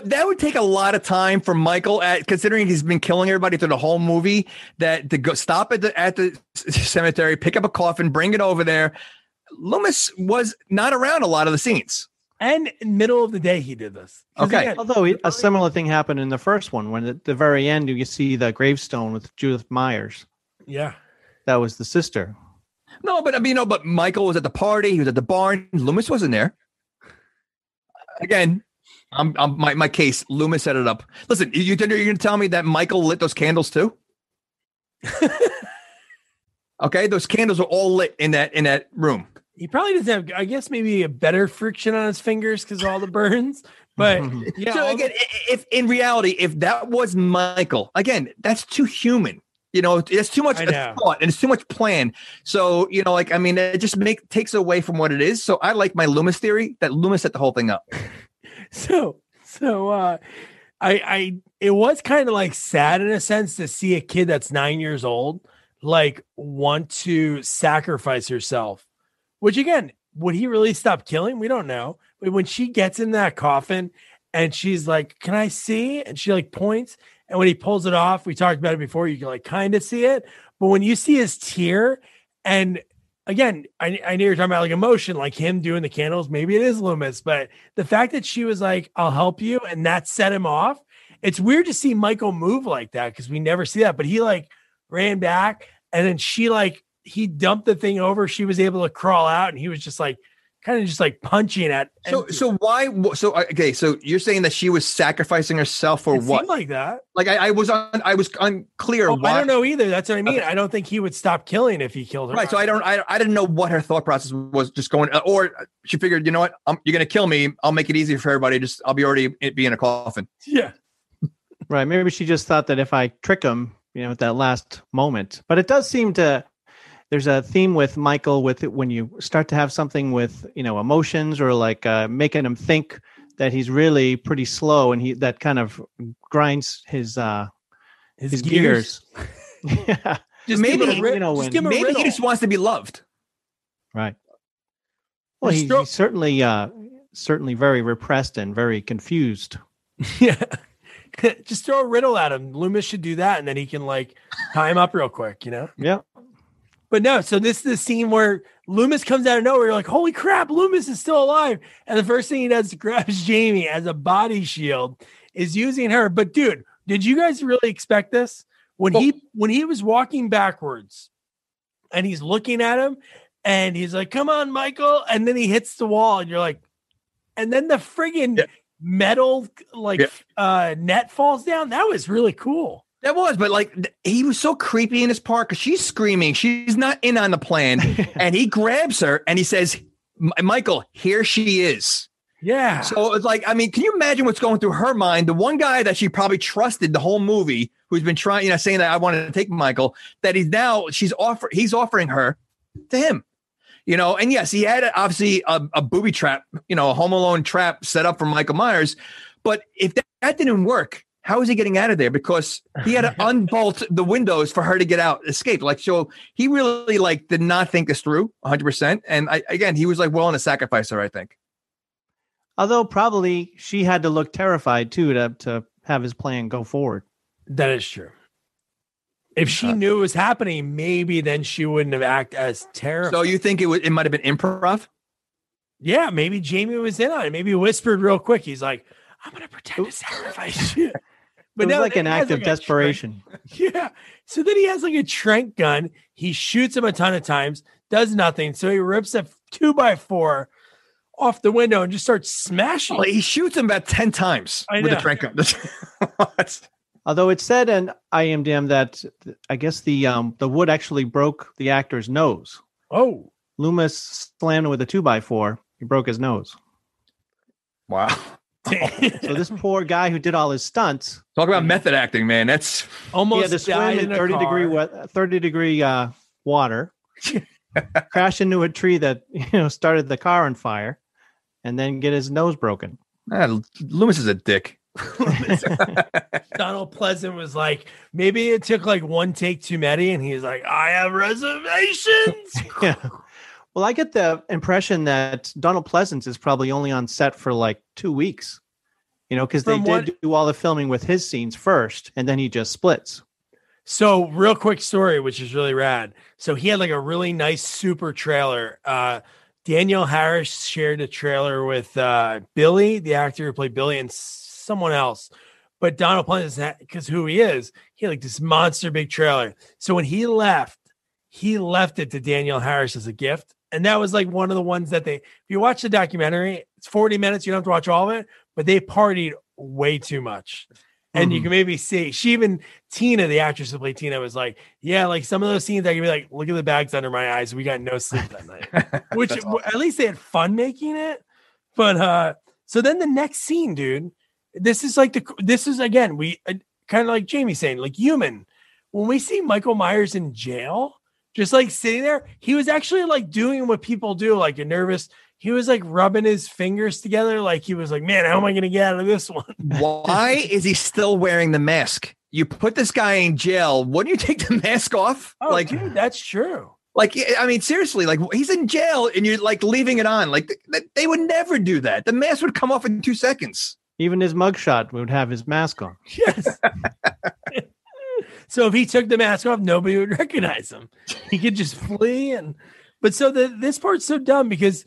that would take a lot of time for Michael, considering he's been killing everybody through the whole movie. That to go stop at the cemetery, pick up a coffin, bring it over there. Loomis was not around a lot of the scenes. And in the middle of the day, he did this. Okay. Again, Although a similar thing happened in the first one, when at the very end you see the gravestone with Judith Myers. Yeah. That was the sister. No, but but Michael was at the party. He was at the barn. Loomis wasn't there. Again, my case. Loomis set it up. Listen, you're going to tell me that Michael lit those candles too? Okay, those candles are all lit in that room. He probably doesn't have, I guess, maybe a better friction on his fingers because of all the burns. But yeah. So again, if in reality, if that was Michael, again, that's too human. It's too much thought and it's too much plan. So, it just takes away from what it is. So I like my Loomis theory that Loomis set the whole thing up. So it was kind of like sad in a sense to see a kid that's 9 years old, like want to sacrifice herself, which again, would he really stop killing? We don't know. But when she gets in that coffin and she's like, can I see? And she like points. And when he pulls it off, we talked about it before, you can like kind of see it. But when you see his tear, and again, I know you're talking about like emotion, like him doing the candles, maybe it is Loomis, but the fact that she was like, I'll help you, and that set him off. It's weird to see Michael move like that because we never see that. But he like ran back, and then he dumped the thing over. She was able to crawl out, and he was just like, kind of just like punching at. So you're saying that she was sacrificing herself for what? Seemed like that. Like I was unclear. I don't know either. That's what I mean. Okay. I don't think he would stop killing if he killed her. Right. So I didn't know what her thought process was. Just going, or she figured, you know what, you're gonna kill me. I'll make it easier for everybody. I'll be already be in a coffin. Yeah. Right. Maybe she just thought that if I trick him, at that last moment. But it does seem to. There's a theme with Michael with it when you start to have something with, emotions or like making him think that he's really pretty slow, and that kind of grinds his gears. Yeah. Maybe he just wants to be loved. Right. Well, he's certainly very repressed and very confused. Yeah. Just throw a riddle at him. Loomis should do that, and then he can like tie him up real quick, Yeah. But no, so this is the scene where Loomis comes out of nowhere. You're like, holy crap, Loomis is still alive. And the first thing he does is grabs Jamie as a body shield, is using her. But dude, did you guys really expect this? When he was walking backwards and he's looking at him and he's like, come on, Michael. And then he hits the wall and you're like, and then the friggin' metal net falls down. That was really cool. That was, but like he was so creepy in his part because she's screaming. She's not in on the plan. And he grabs her and he says, Michael, here she is. Yeah. So it's like, can you imagine what's going through her mind? The one guy that she probably trusted the whole movie, who's been trying, saying that I wanted to take Michael, that he's offering her to him. And yes, he had obviously a booby trap, a Home Alone trap set up for Michael Myers. But if that didn't work, how is he getting out of there? Because he had to unbolt the windows for her to get out, escape. So he really did not think this through 100%. And he was willing to sacrifice her, I think. Although probably she had to look terrified too to have his plan go forward. That is true. If she knew it was happening, maybe then she wouldn't have acted as terrified. So you think it might have been improv? Yeah, maybe Jamie was in on it. Maybe he whispered real quick. He's like, I'm going to pretend to sacrifice you. But it was like an act of desperation. Yeah. So then he has like a trank gun. He shoots him a ton of times, does nothing. So he rips a 2x4 off the window and just starts smashing. Well, he shoots him about 10 times with a trank gun. Although it said in IMDb that I guess the wood actually broke the actor's nose. Oh. Loomis slammed him with a 2x4. He broke his nose. Wow. So this poor guy who did all his stunts. Talk about method acting, man. That's almost he had to swim in 30 degree water, crash into a tree that started the car on fire, and then get his nose broken. Loomis is a dick. Donald Pleasant was like, maybe it took like one take too many, and he's like, I have reservations. Yeah. Well, I get the impression that Donald Pleasance is probably only on set for like 2 weeks, because they did do all the filming with his scenes first, and then he just splits. So real quick story, which is really rad. So he had like a really nice super trailer. Danielle Harris shared a trailer with Billy, the actor who played Billy, and someone else. But Donald Pleasance, because who he is, he had like this monster big trailer. So when he left it to Danielle Harris as a gift. And that was like one of the ones that if you watch the documentary, it's 40 minutes. You don't have to watch all of it, but they partied way too much. And you can maybe see, Tina, the actress who played Tina, was like, yeah, like some of those scenes, I can be like, look at the bags under my eyes. We got no sleep that night, which awesome. At least they had fun making it. But so then the next scene, dude, this is again, we kind of like Jamie saying, like human. When we see Michael Myers in jail, just like sitting there, he was actually like doing what people do, like a nervous. He was like rubbing his fingers together. Like he was like, man, how am I going to get out of this one? Why is he still wearing the mask? You put this guy in jail. Wouldn't you take the mask off? Oh, like, dude, that's true. Like, I mean, seriously, like he's in jail and you're like leaving it on. Like they would never do that. The mask would come off in 2 seconds. Even his mugshot would have his mask on. Yes. So if he took the mask off, nobody would recognize him. He could just flee. But so this part's so dumb because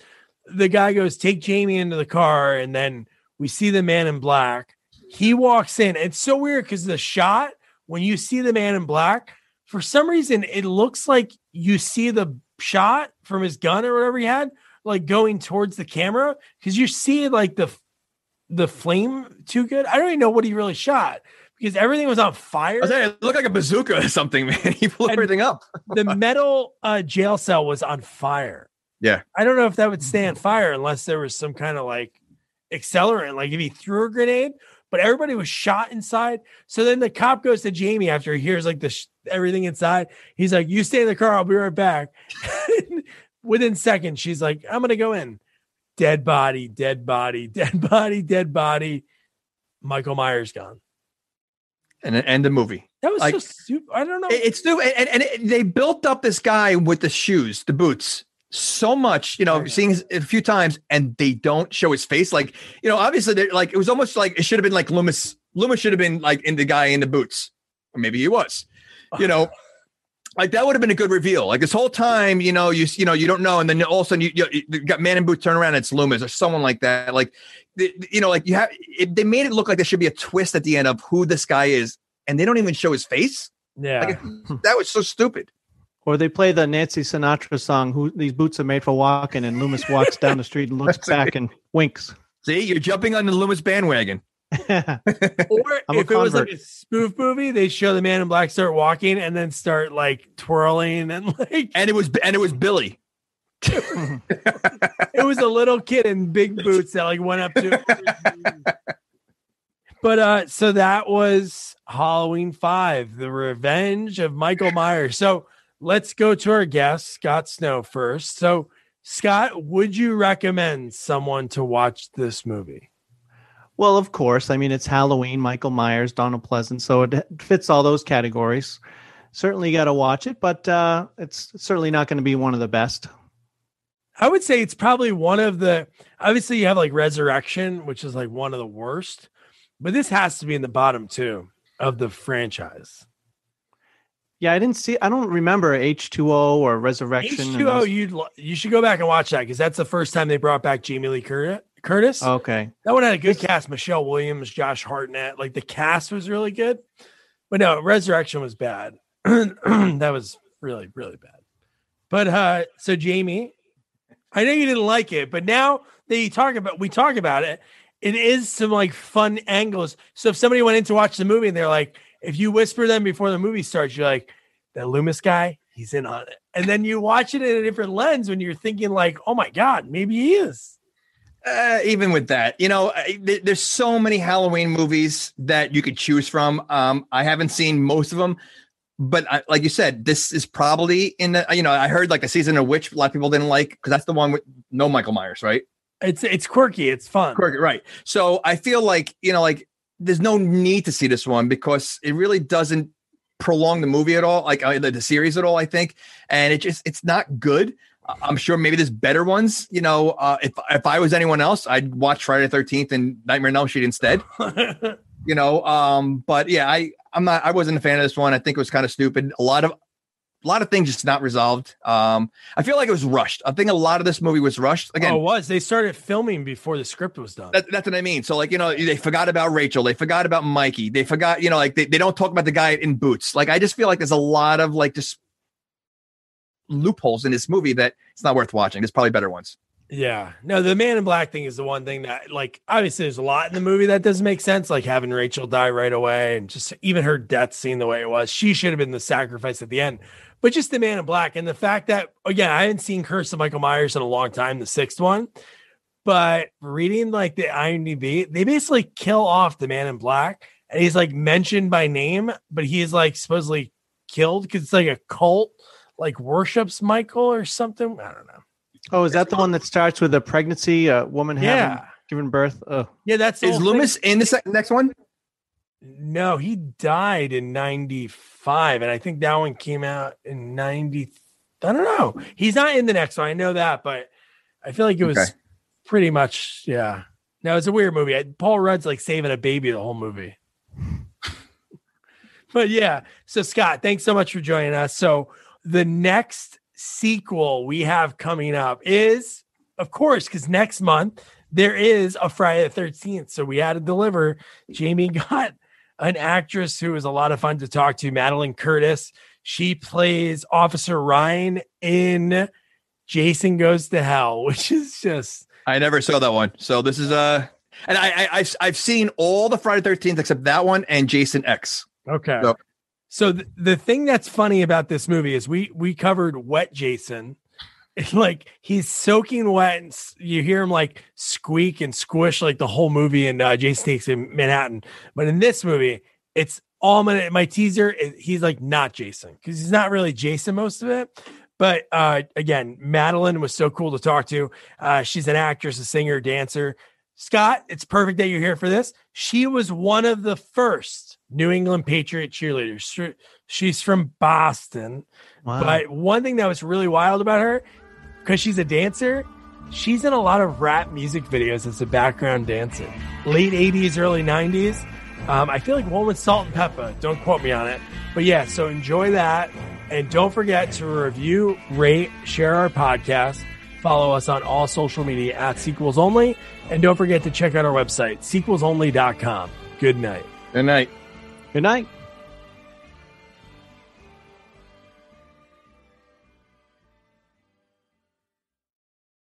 the guy goes, take Jamie into the car. And then we see the man in black. He walks in. It's so weird because the shot, when you see the man in black, for some reason, it looks like you see the shot from his gun or whatever he had, like going towards the camera. Because you see like the flame too good. I don't even know what he really shot. Because everything was on fire. It looked like a bazooka or something, man. He blew everything up. The metal jail cell was on fire. Yeah. I don't know if that would stay on fire unless there was some kind of like accelerant, like if he threw a grenade, but everybody was shot inside. So then the cop goes to Jamie after he hears like everything inside. He's like, you stay in the car. I'll be right back. Within seconds, she's like, I'm going to go in. Dead body, dead body, dead body, dead body. Michael Myers gone. And end the movie. That was like, so stupid. I don't know. It's stupid. And they built up this guy with the shoes, the boots, so much, seeing it a few times, and they don't show his face. Like, obviously, they're like, it was almost like it should have been like Loomis. Loomis should have been like in the guy in the boots, or maybe he was. Like that would have been a good reveal. Like this whole time, you don't know, and then all of a sudden you got man in boots, turn around, and it's Loomis or someone like that. Like, they made it look like there should be a twist at the end of who this guy is, and they don't even show his face. Yeah, that was so stupid. Or they play the Nancy Sinatra song, these boots are made for walking, and Loomis walks down the street and looks back and winks. See, you're jumping on the Loomis bandwagon. Or if it was like a spoof movie, they show the man in black start walking and then start like twirling and like, and it was Billy. It was a little kid in big boots that like went up to. But so that was Halloween 5, The Revenge of Michael Myers. So let's go to our guest, Scott Snow, first. So Scott, would you recommend someone to watch this movie? Well, of course. I mean, it's Halloween, Michael Myers, Donald Pleasance, so it fits all those categories. Certainly got to watch it, but it's certainly not going to be one of the best. I would say it's probably one of the, obviously you have like Resurrection, which is like one of the worst, but this has to be in the bottom 2 of the franchise. Yeah, I don't remember H2O or Resurrection. H2O, you should go back and watch that because that's the first time they brought back Jamie Lee Curtis. Okay. That one had a good cast. Michelle Williams, Josh Hartnett. Like the cast was really good. But no, Resurrection was bad. That was really, really bad. But so Jamie, I know you didn't like it, but now that we talk about it, it is some like fun angles. So if somebody went in to watch the movie and they're like, if you whisper them before the movie starts, you're like, that Loomis guy, he's in on it. And then you watch it in a different lens when you're thinking like, oh my God, maybe he is. Even with that, there's so many Halloween movies that you could choose from. I haven't seen most of them, but like you said, this is probably in the, I heard like a season of Witch a lot of people didn't like because that's the one with no Michael Myers, right? It's quirky. It's fun. Quirky, right. So I feel like, there's no need to see this one because it really doesn't prolong the movie at all, like the series at all, I think. And it's not good. I'm sure maybe there's better ones. You know, if I was anyone else, I'd watch Friday the 13th and Nightmare on Elm Street instead. You know, but yeah, I wasn't a fan of this one. I think it was kind of stupid. A lot of things just not resolved. I feel like it was rushed. I think a lot of this movie was rushed. Again, it was. They started filming before the script was done. That's what I mean. So, like, you know, they forgot about Rachel. They forgot about Mikey. They forgot, you know, like they don't talk about the guy in boots. Like, I just feel like there's a lot of like just loopholes in this movie that it's not worth watching. There's probably better ones. Yeah. No, the Man in Black thing is the one thing that, like, obviously there's a lot in the movie that doesn't make sense, like having Rachel die right away and just even her death scene the way it was. She should have been the sacrifice at the end. But just the Man in Black and the fact that, again, I hadn't seen Curse of Michael Myers in a long time, the sixth one. But reading like the IMDb, they basically kill off the Man in Black. And he's like mentioned by name, but he is like supposedly killed because it's like a cult like worships Michael or something. I don't know. Oh, is that the one that starts with a pregnancy, a woman having given birth? Oh, yeah, that's is Loomis in the next one? No, he died in 95, and I think that one came out in 90. I don't know. He's not in the next one. I know that, but I feel like it was pretty much, yeah. No, it's a weird movie. Paul Rudd's like saving a baby the whole movie. But yeah, so Scott, thanks so much for joining us. So the next sequel we have coming up is, of course, because next month there is a Friday the 13th. So we had to deliver. Jamie got an actress who was a lot of fun to talk to, Madelon Curtis. She plays Officer Ryan in Jason Goes to Hell, which is just... I never saw that one. So this is and I've seen all the Friday 13th except that one and Jason X. Okay. So the thing that's funny about this movie is we covered Wet Jason. It's like he's soaking wet and you hear him like squeak and squish like the whole movie in Jason Takes in Manhattan. But in this movie, it's all my teaser. He's like not Jason because he's not really Jason most of it. But again, Madelon was so cool to talk to. She's an actress, a singer, dancer. Scott, it's perfect that you're here for this. She was one of the first New England Patriot cheerleaders. She's from Boston. Wow. But one thing that was really wild about her, because she's a dancer, she's in a lot of rap music videos as a background dancer. Late 80s, early 90s. I feel like one with Salt and Pepper. Don't quote me on it. But yeah, so enjoy that. And don't forget to review, rate, share our podcast. Follow us on all social media at Sequels Only. And don't forget to check out our website, sequelsonly.com. Good night. Good night. Good night.